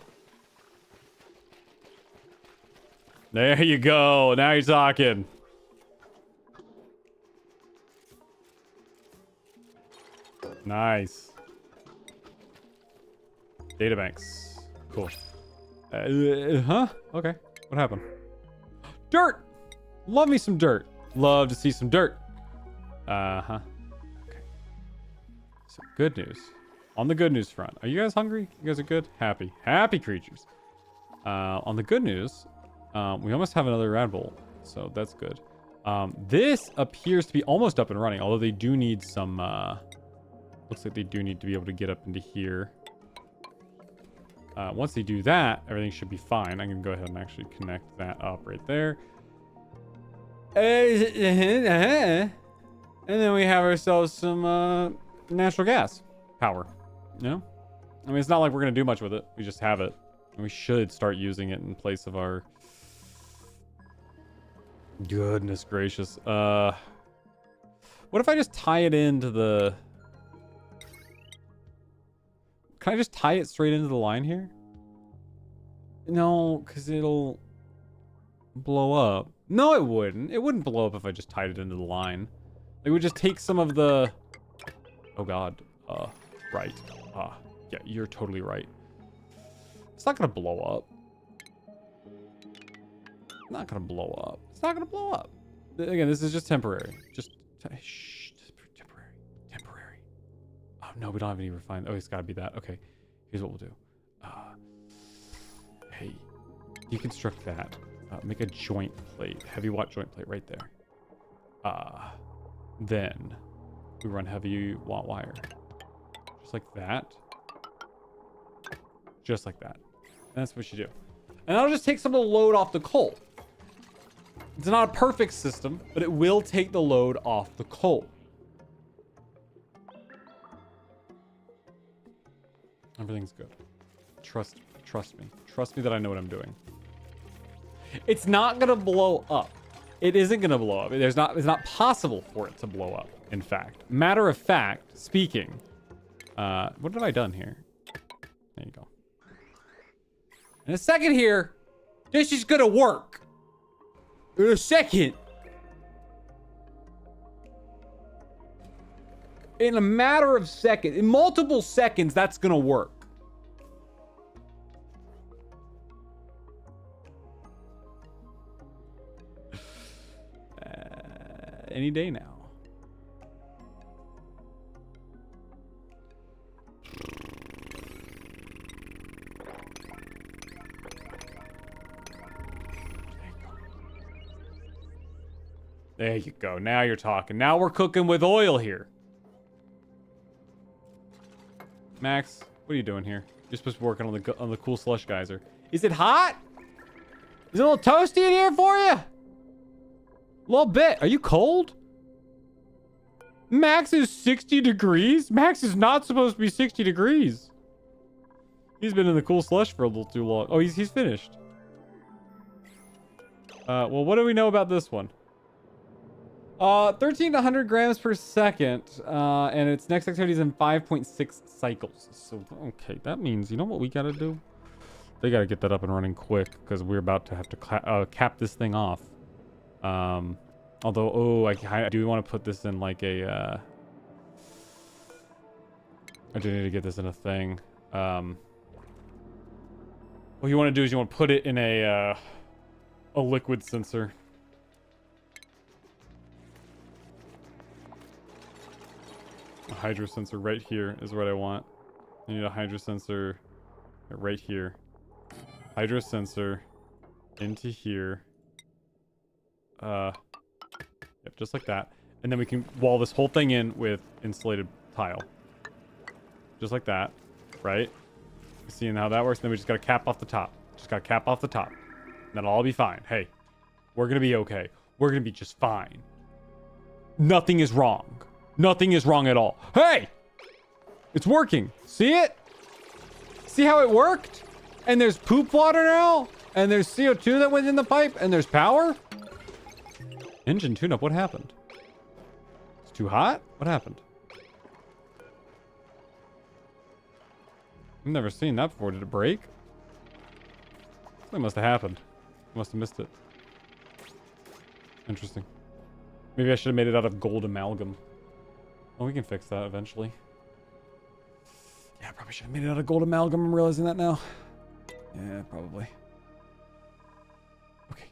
There you go. Now you're talking. Nice. Databanks. Cool. Huh? Okay. What happened? Dirt! Love me some dirt. Love to see some dirt. Okay. So, good news. On the good news front. Are you guys hungry? You guys are good? Happy. Happy creatures. On the good news, we almost have another rad bolt. So, that's good. This appears to be almost up and running. Although they do need some... Looks like they do need to be able to get up into here. Once they do that, everything should be fine. I'm going to go ahead and actually connect that up right there. And then we have ourselves some natural gas power. You know? I mean, it's not like we're going to do much with it. We just have it. And we should start using it in place of our... Goodness gracious. What if I just tie it into the... Can I just tie it straight into the line here? No, because it'll blow up. No, it wouldn't. It wouldn't blow up if I just tied it into the line. It would just take some of the... Oh, God. Right. Yeah, you're totally right. It's not going to blow up. Not going to blow up. It's not going to blow up. Again, this is just temporary. Just... Shh. Temporary. Temporary. Oh, no, we don't have any refined... Oh, it's got to be that. Okay. Here's what we'll do. Hey. Deconstruct that. Make a joint plate. Heavy watt joint plate right there. Then we run heavy watt wire. Just like that. Just like that. And that's what you do. And that'll just take some of the load off the coal. It's not a perfect system, but it will take the load off the coal. Everything's good. Trust me. Trust me that I know what I'm doing. It's not gonna blow up. It isn't gonna blow up. It's not possible for it to blow up, in fact. Matter of fact, speaking, what have I done here? There you go. In a second here, this is gonna work. In a second. In a matter of seconds, in multiple seconds, that's gonna work. Any day now. There you go. Now you're talking. Now we're cooking with oil here. Max, what are you doing here? You're supposed to be working on the cool slush geyser. Is it hot? Is it a little toasty in here for you? A little bit. Are you cold? Max is 60 degrees? Max is not supposed to be 60 degrees. He's been in the cool slush for a little too long. Oh, he's finished. Well, what do we know about this one? 13 to 100 grams per second. And its next activity is in 5.6 cycles. So, okay, that means, you know what we gotta do? They gotta get that up and running quick, because we're about to have to cap this thing off. Although, I do want to put this in like a, I do need to get this in a thing. What you want to do is you want to put it in a liquid sensor. A hydro sensor right here is what I want. I need a hydro sensor right here. Hydro sensor into here. Yep, just like that. And then we can wall this whole thing in with insulated tile. Just like that, right? Seeing how that works, then we just gotta cap off the top. Just gotta cap off the top. And that'll all be fine. Hey, we're gonna be okay. We're gonna be just fine. Nothing is wrong. Nothing is wrong at all. Hey! It's working. See it? See how it worked? And there's poop water now? And there's CO2 that went in the pipe? And there's power? Engine tune-up, what happened? It's too hot? What happened? I've never seen that before. Did it break? Something must have happened. I must have missed it. Interesting. Maybe I should have made it out of gold amalgam. Oh, we can fix that eventually. Yeah, I probably should have made it out of gold amalgam. I'm realizing that now. Yeah, probably. Okay.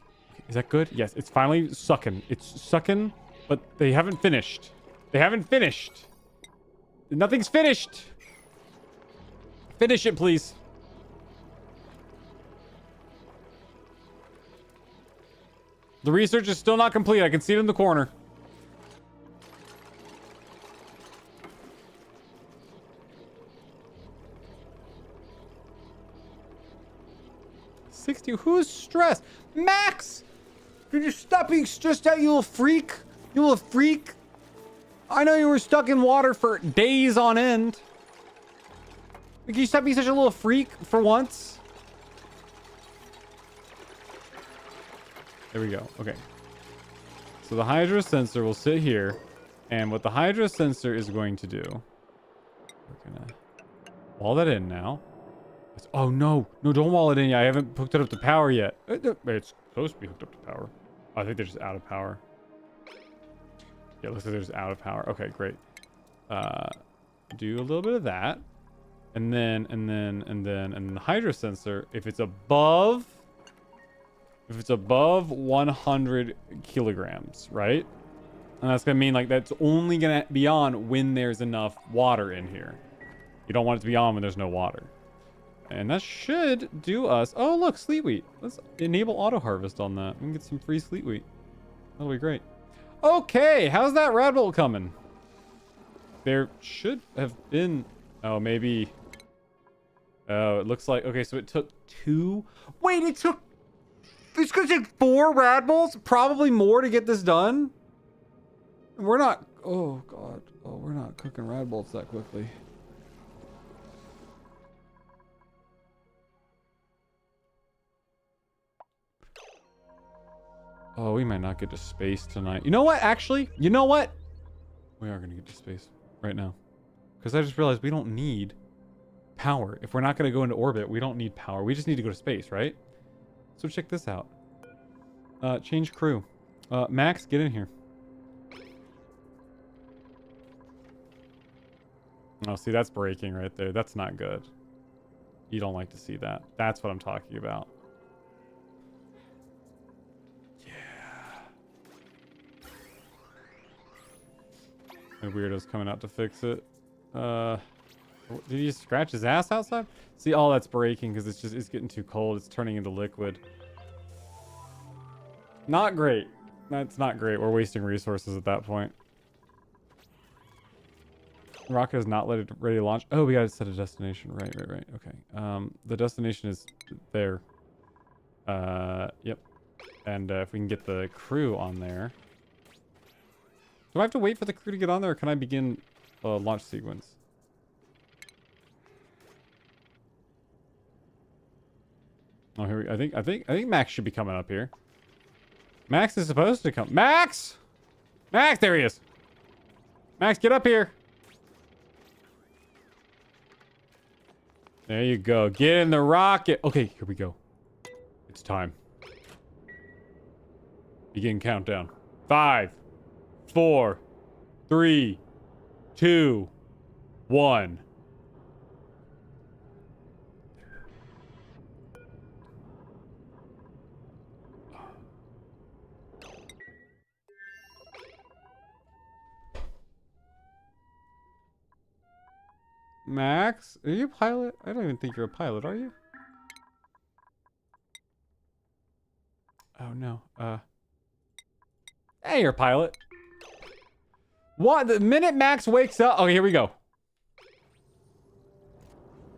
Is that good? Yes, it's finally sucking. It's sucking, but they haven't finished. They haven't finished. Nothing's finished. Finish it, please. The research is still not complete. I can see it in the corner. Who's stressed? Max! Could you stop being stressed out, you little freak? You little freak? I know you were stuck in water for days on end. Can you stop being such a little freak for once? There we go. Okay. So the hydro sensor will sit here. And what the hydro sensor is going to do... We're going to wall that in now. Oh, no. No, don't wall it in yet. I haven't hooked it up to power yet. It's supposed to be hooked up to power. Oh, I think they're just out of power. Yeah, it looks like they're just out of power. Okay, great. Do a little bit of that. And then the hydro sensor, if it's above 100 kilograms, right? And that's gonna mean like that's only gonna be on when there's enough water in here. You don't want it to be on when there's no water. And that should do us. Oh, look, sleet wheat. Let's enable auto harvest on that. We can get some free sleet wheat. That'll be great. Okay, how's that rad bolt coming? There should have been. Oh, maybe. Oh, it looks like. Okay, so it took 2. Wait, it took. It's gonna take 4 rad bolts, probably more, to get this done. We're not. Oh God. Oh, we're not cooking rad bolts that quickly. Oh, we might not get to space tonight. You know what? Actually, you know what? We are gonna get to space right now, because I just realized we don't need power. If we're not gonna go into orbit, we don't need power. We just need to go to space, right? So check this out. Change crew. Max, get in here. Oh, see, that's breaking right there. That's not good. You don't like to see that. That's what I'm talking about. Yeah. The weirdo's coming out to fix it. Did he scratch his ass outside? See, all that's breaking because it's getting too cold. It's turning into liquid. Not great. That's not great. We're wasting resources at that point. Rocket is not ready to launch. Oh, we gotta set a destination. Right. Okay. The destination is there. Yep. And if we can get the crew on there. Do I have to wait for the crew to get on there, or can I begin a launch sequence? Oh, here we, I think Max should be coming up here. Max is supposed to come. Max! Max, there he is. Max, get up here. There you go. Get in the rocket. Okay, here we go. It's time. Begin countdown. 5, 4, 3, 2, 1. Max, are you a pilot? I don't even think you're a pilot, are you? Oh no. Hey, you're a pilot. What? The minute Max wakes up. Okay, here we go.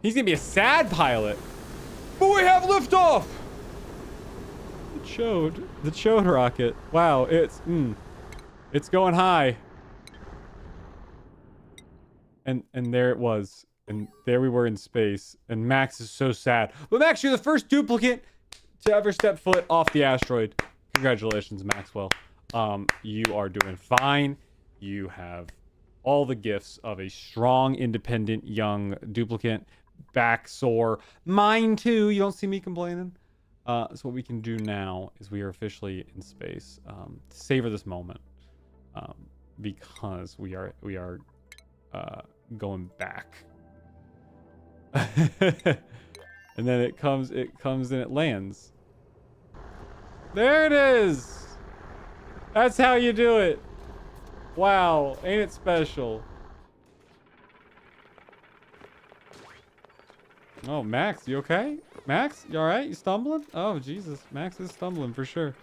He's gonna be a sad pilot. But we have liftoff! The chode rocket. Wow, it's going high. And there it was. And there we were in space. And Max is so sad. But Max, you're the first duplicate to ever step foot off the asteroid. Congratulations, Maxwell. You are doing fine. You have all the gifts of a strong, independent, young duplicate. Back sore. Mine too. You don't see me complaining. So what we can do now is we are officially in space. Savor this moment. Because we are going back. And then it comes and it lands. There it is. That's how you do it. Wow, ain't it special? Oh, Max, you okay? Max, you all right? You stumbling? Oh, Jesus, Max is stumbling for sure.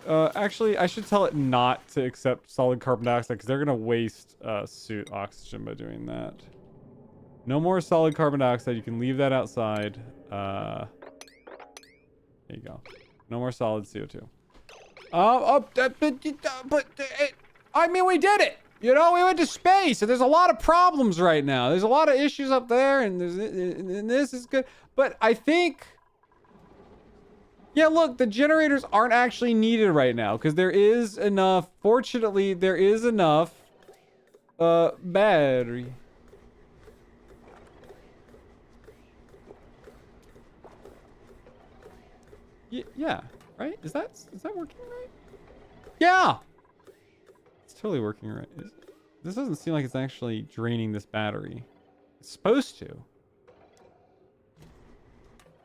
Actually, I should tell it not to accept solid carbon dioxide because they're gonna waste suit oxygen by doing that. No more solid carbon dioxide. You can leave that outside. There you go. No more solid CO2. I mean, we did it. You know, we went to space, and there's a lot of problems right now. There's a lot of issues up there, and this is good. But I think, yeah, look, the generators aren't actually needed right now because there is enough. Fortunately, there is enough battery. Yeah, right? Is that working right? Yeah. It's totally working right. This doesn't seem like it's actually draining this battery. It's supposed to.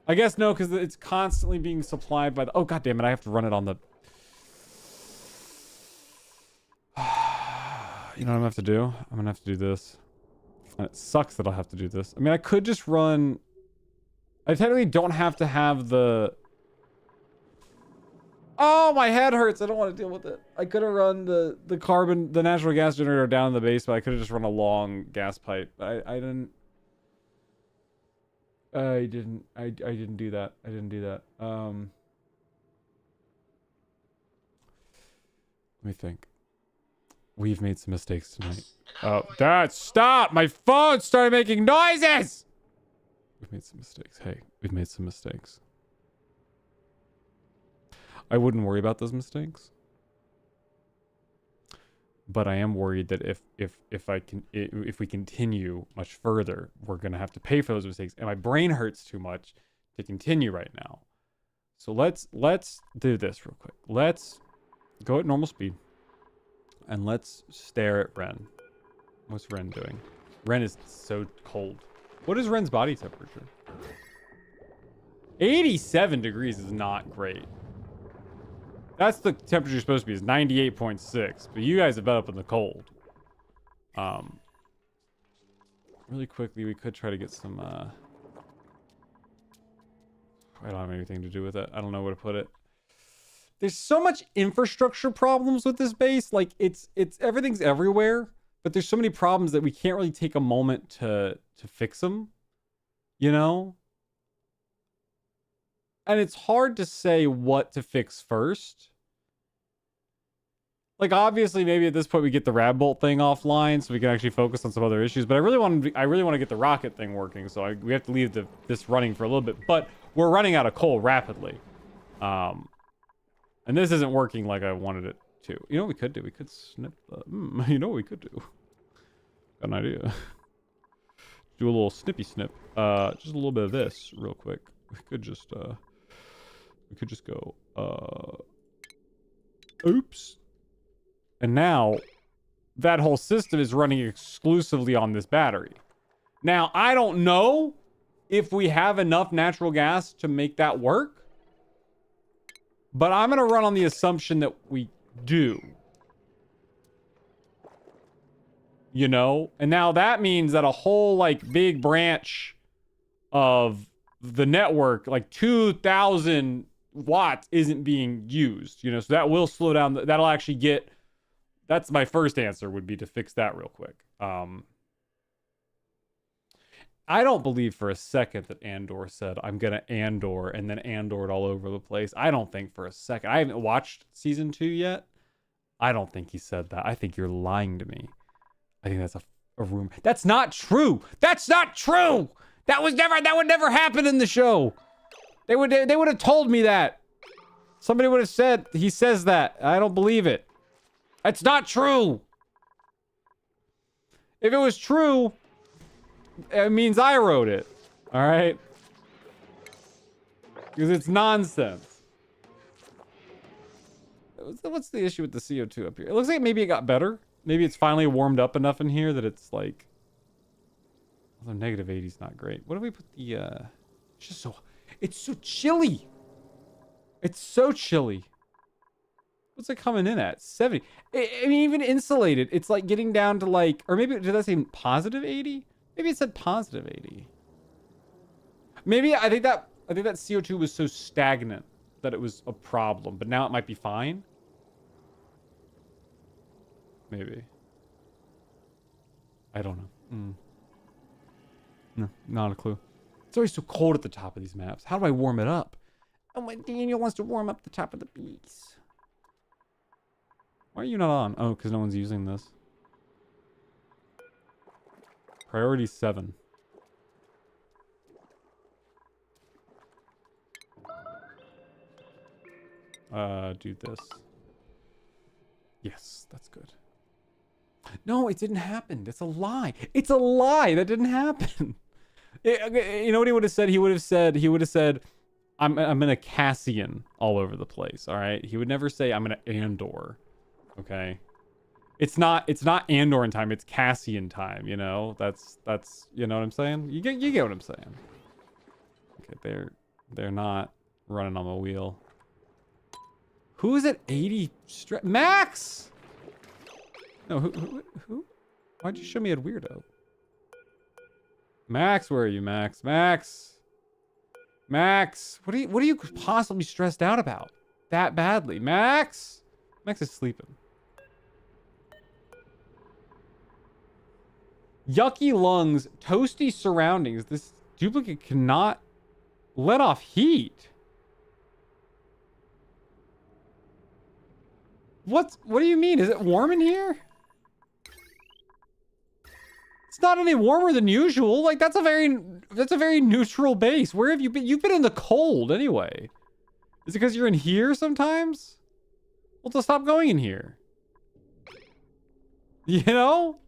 I guess no, because it's constantly being supplied by the... Oh, god damn it, I have to run it on the... You know what I'm gonna have to do? I'm gonna have to do this. And it sucks that I'll have to do this. I mean, I could just run... I technically don't have to have the... Oh, my head hurts. I don't want to deal with it. I could have run the natural gas generator down in the base, but I could have just run a long gas pipe. I didn't do that. I didn't do that. Let me think. We've made some mistakes tonight. Oh, Dad, stop! My phone started making noises! We've made some mistakes. Hey, we've made some mistakes. I wouldn't worry about those mistakes, but I am worried that if we continue much further, we're gonna have to pay for those mistakes, and my brain hurts too much to continue right now. So let's do this real quick. Let's go at normal speed, and let's stare at Ren. What's Ren doing? Ren is so cold. What is Ren's body temperature? 87 degrees is not great. That's the temperature you're supposed to be, is 98.6. But you guys have been up in the cold. Really quickly, we could try to get some, I don't have anything to do with it. I don't know where to put it. There's so much infrastructure problems with this base. Like, it's everything's everywhere. But there's so many problems that we can't really take a moment to fix them. You know? And it's hard to say what to fix first. Like, obviously, maybe at this point we get the rad bolt thing offline so we can actually focus on some other issues. But I really want to get the rocket thing working, so we have to leave this running for a little bit. But we're running out of coal rapidly, and this isn't working like I wanted it to. You know what we could do? We could snip. You know what we could do? Got an idea. Do a little snippy snip. Just a little bit of this, real quick. We could just go. Oops. And now, that whole system is running exclusively on this battery. Now, I don't know if we have enough natural gas to make that work. But I'm going to run on the assumption that we do. You know? And now that means that a whole, like, big branch of the network, like 2,000 watts, isn't being used. You know? So that will slow down. That'll actually get... That's my first answer, would be to fix that real quick. I don't believe for a second that Andor said, I'm going to Andor, and then Andored all over the place. I don't think for a second. I haven't watched season 2 yet. I don't think he said that. I think you're lying to me. I think that's a rumor. That's not true. That's not true. That would never happen in the show. They would have told me that. Somebody would have said, he says that. I don't believe it. That's not true. If it was true, it means I wrote it. All right? Because it's nonsense. What's the issue with the CO2 up here? It looks like maybe it got better. Maybe it's finally warmed up enough in here that it's like... Although negative 80 is not great. What do we put the... It's just so... It's so chilly. It's so chilly. What's it coming in at? 70. I mean, even insulated, it's like getting down to like... Or maybe, did that say positive 80? Maybe it said positive 80. Maybe, I think that CO2 was so stagnant that it was a problem. But now it might be fine. Maybe. I don't know. No, not a clue. It's always so cold at the top of these maps. How do I warm it up? Oh, my Daniel wants to warm up the top of the base. Why are you not on? Oh, because no one's using this. Priority 7. Do this. Yes, that's good. No, it didn't happen. It's a lie. It's a lie. That didn't happen. You know what he would have said? He would have said, I'm in a Cassian all over the place. All right. He would never say I'm in an Andor. Okay. It's not Andor in time. It's Cassian time. You know, that's, you know what I'm saying? You get what I'm saying. Okay. They're not running on the wheel. Who is at 80? Max! No, who? Why'd you show me a weirdo? Max, where are you, Max? Max! What are you possibly stressed out about? That badly? Max! Max is sleeping. Yucky lungs, toasty surroundings. This duplicate cannot let off heat. What do you mean? Is it warm in here? It's not any warmer than usual. Like that's a very neutral base. Where have you been? You've been in the cold anyway. Is it because you're in here sometimes? Well, just stop going in here. You know?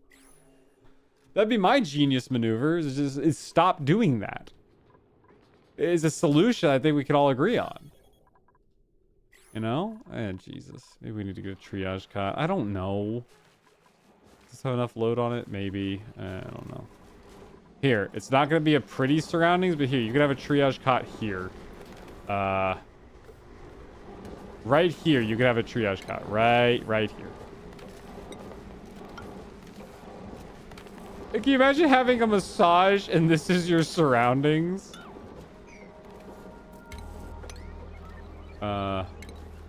That'd be my genius maneuver. Is stop doing that. It's a solution I think we could all agree on. You know? Jesus. Maybe we need to get a triage cot. I don't know. Does this have enough load on it? Maybe. I don't know. Here. It's not going to be a pretty surroundings, but here. You could have a triage cot here. Right here. You could have a triage cot. Right here. Can you imagine having a massage and this is your surroundings?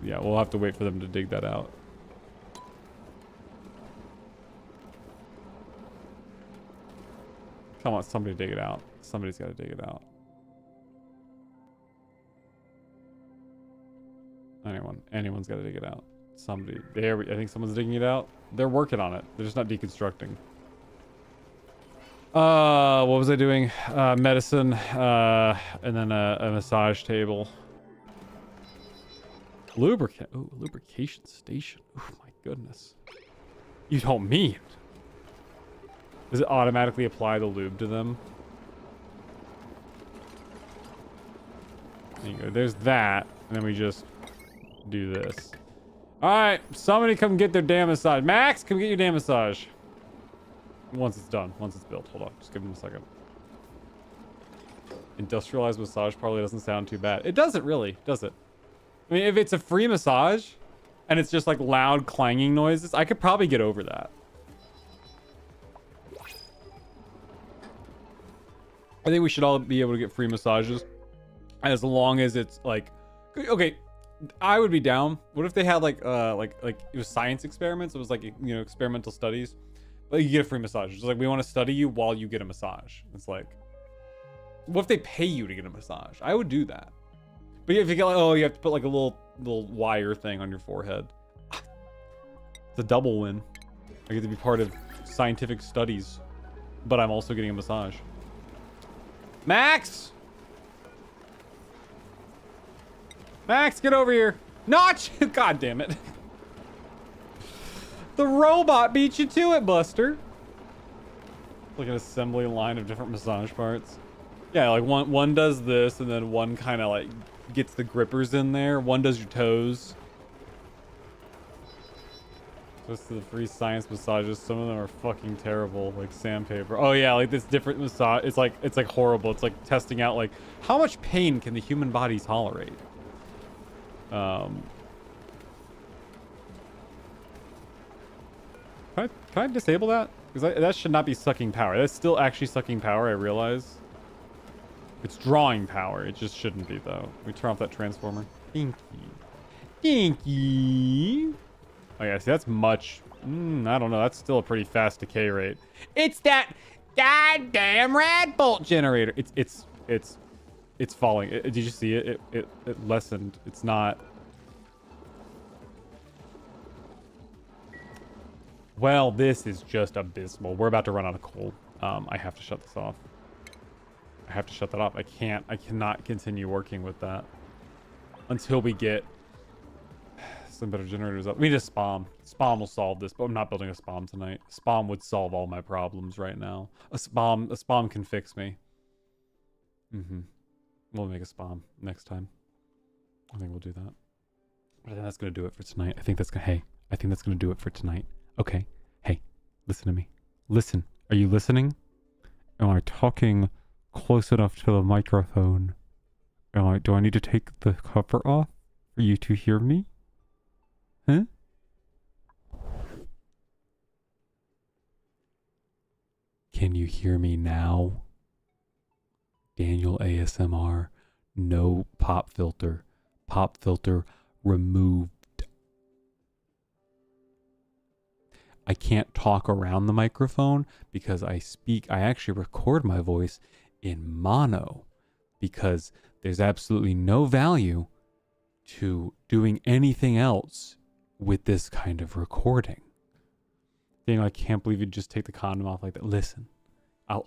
Yeah, we'll have to wait for them to dig that out. Come on, somebody dig it out. Somebody's got to dig it out. Anyone's got to dig it out. Somebody. I think someone's digging it out. They're working on it. They're just not deconstructing. What was I doing? Medicine, and then a massage table. Lubrication station. Oh my goodness. You don't mean. Does it automatically apply the lube to them? There you go. There's that. And then we just do this. Alright. Somebody come get their damn massage. Max, come get your damn massage. Once it's done. Once it's built. Hold on. Just give him a second. Industrialized massage parlor doesn't sound too bad. It doesn't really, does it? I mean, if it's a free massage and it's just like loud clanging noises, I could probably get over that. I think we should all be able to get free massages as long as it's like, okay, I would be down. What if they had like it was science experiments? It was like, you know, experimental studies, but you get a free massage. It's like, we want to study you while you get a massage. It's like, what if they pay you to get a massage? I would do that. But if you get like, oh, you have to put like a little wire thing on your forehead. It's a double win. I get to be part of scientific studies, but I'm also getting a massage. Max! Max, get over here. Not you! God damn it. The robot beat you to it, Buster. Like an assembly line of different massage parts. Yeah, like one does this, and then one kind of like gets the grippers in there. One does your toes. Just the free science massages. Some of them are fucking terrible, like sandpaper. Oh yeah, like this different massage. It's like horrible. It's like testing out like how much pain can the human body tolerate. Can I disable that? Because that should not be sucking power. That's still actually sucking power. I realize. It's drawing power. It just shouldn't be though. We turn off that transformer. Dinky. Oh yeah, see that's much. I don't know. That's still a pretty fast decay rate. It's that goddamn rad bolt generator. It's falling. Did you see it? It lessened. It's not. Well, this is just abysmal. We're about to run out of coal. I have to shut this off. I have to shut that off. I cannot continue working with that until we get some better generators up. We need a SPOM. SPOM will solve this, but I'm not building a SPOM tonight. SPOM would solve all my problems right now. A SPOM can fix me. We'll make a SPOM next time. I think we'll do that. But I think that's gonna do it for tonight. I think that's gonna do it for tonight. Okay. Hey, listen to me. Listen. Are you listening? Am I talking close enough to the microphone? Do I need to take the cover off for you to hear me? Huh? Can you hear me now? Daniel ASMR. No pop filter. Pop filter removed. I can't talk around the microphone because I actually record my voice in mono because there's absolutely no value to doing anything else with this kind of recording. Daniel, I can't believe you just take the condom off like that. Listen, I'll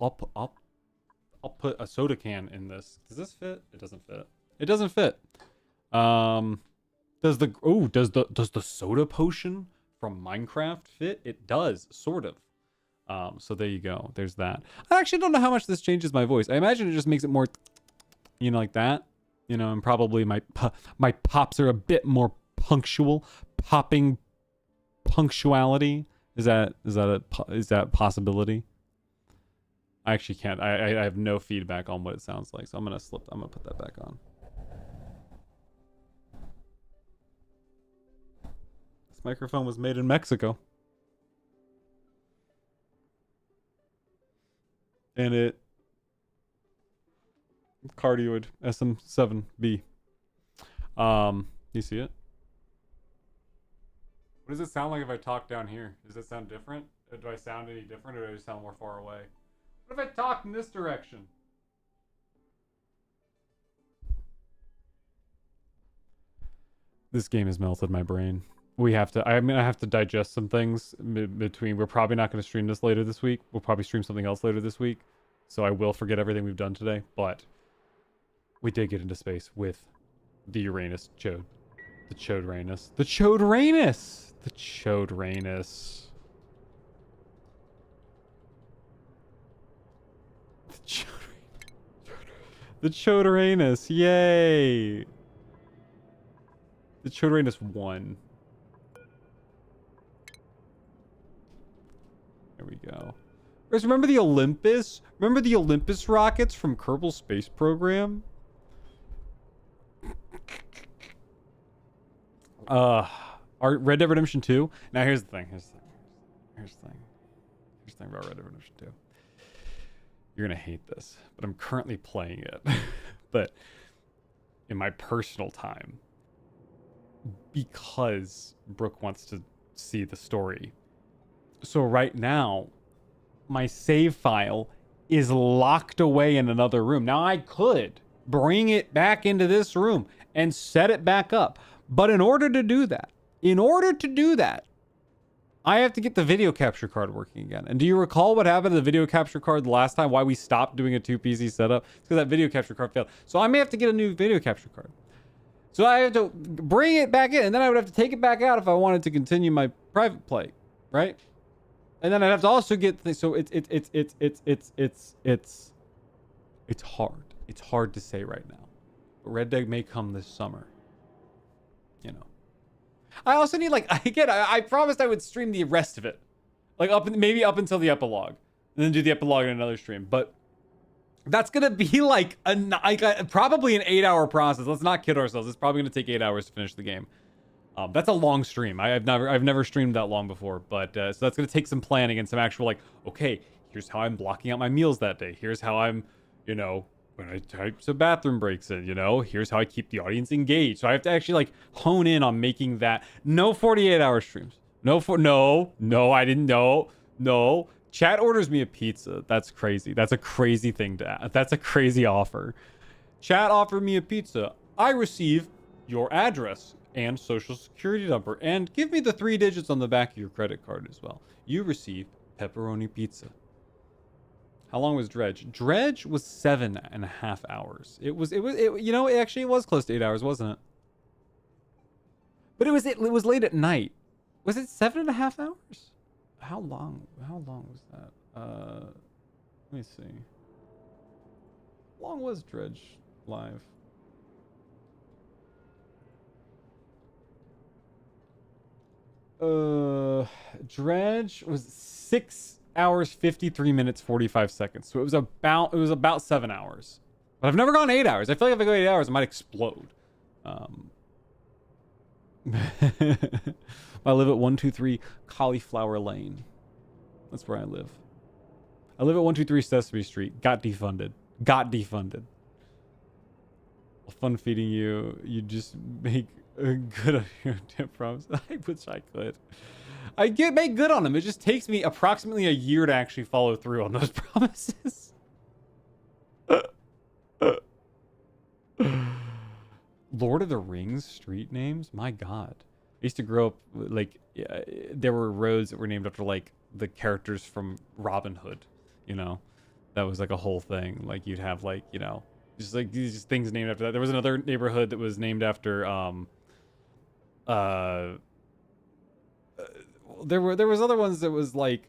put a soda can in this. Does this fit? It doesn't fit. It doesn't fit. Does the soda potion from Minecraft fit? It does, sort of. So there you go. There's that. I actually don't know how much this changes my voice. I imagine it just makes it more, like that. And probably my pops are a bit more punctual. Popping punctuality. Is that a possibility? I actually can't. I have no feedback on what it sounds like, so I'm gonna put that back on. This microphone was made in Mexico. And it cardioid SM7B. You see it? What does it sound like if I talk down here? Does it sound different? Do I sound any different, or do I sound more far away? What if I talk in this direction? This game has melted my brain. I have to digest some things between. We're probably not going to stream this later this week. We'll probably stream something else later this week. So I will forget everything we've done today. But we did get into space with the Uranus Chode. The Chode-Ranus. The Chode-Ranus! The Chode-Ranus. The Chode-Ranus. Yay! The Chode-Ranus won. There we go. Guys, remember the Olympus? Remember the Olympus rockets from Kerbal Space Program? Our Red Dead Redemption 2. Now here's the thing. Here's the thing about Red Dead Redemption 2. You're gonna hate this, but I'm currently playing it. But in my personal time, because Brooke wants to see the story. So right now, my save file is locked away in another room. Now I could bring it back into this room and set it back up. But in order to do that, I have to get the video capture card working again. And do you recall what happened to the video capture card the last time? Why we stopped doing a 2PC setup? It's because that video capture card failed. So I may have to get a new video capture card. So I have to bring it back in, and then I would have to take it back out if I wanted to continue my private play, right? And then I'd have to also get things. So it's hard. It's hard to say right now. But Red Dead may come this summer. I also need I promised I would stream the rest of it, maybe up until the epilogue, and then do the epilogue in another stream. But that's gonna be probably an 8-hour process. Let's not kid ourselves. It's probably gonna take 8 hours to finish the game. That's a long stream. I've never streamed that long before. But so that's gonna take some planning and some actual okay, here's how I'm blocking out my meals that day. Here's how I'm, when I type some bathroom breaks in, here's how I keep the audience engaged. So I have to actually hone in on making that. No 48-hour streams. No, I didn't know. No. Chat orders me a pizza. That's crazy. That's a crazy thing to add. That's a crazy offer. Chat offered me a pizza. I receive your address. and social security number, and give me the 3 digits on the back of your credit card as well. You receive pepperoni pizza. How long was Dredge? Dredge was 7.5 hours. It actually was close to 8 hours, wasn't it? But it was late at night. Was it 7.5 hours? How long was that? Let me see. How long was Dredge live? Dredge was 6 hours 53 minutes 45 seconds. So it was about 7 hours. But I've never gone 8 hours. I feel like if I go 8 hours, I might explode. I live at 123 Cauliflower Lane. That's where I live. I live at 123 Sesame Street. Got defunded. Fun feeding you. You just make good on your tip prompts. I wish I could. Make good on them. It just takes me approximately a year to actually follow through on those promises. Lord of the Rings street names? My God. I used to grow up, like, there were roads that were named after, like, the characters from Robin Hood, you know? That was, like, a whole thing. Like, you'd have, like, you know, just, like, these things named after that. There was another neighborhood that was named after, there was other ones that was, like,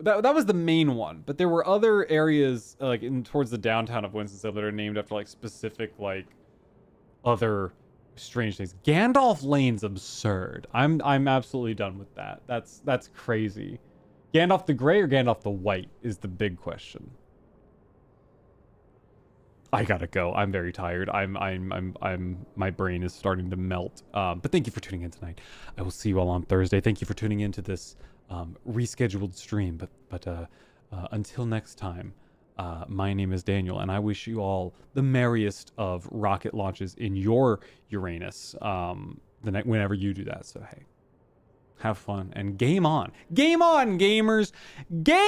that was the main one. But there were other areas, like, towards the downtown of Winston-Salem that are named after, like, specific, like, other strange things. Gandalf Lane's absurd. I'm absolutely done with that. That's crazy. Gandalf the Grey or Gandalf the White is the big question. I gotta go. I'm very tired. My brain is starting to melt. But thank you for tuning in tonight. I will see you all on Thursday. Thank you for tuning into this rescheduled stream. But until next time. My name is Daniel, and I wish you all the merriest of rocket launches in your Uranus whenever you do that. So, hey, have fun and game on. Game on, gamers! Game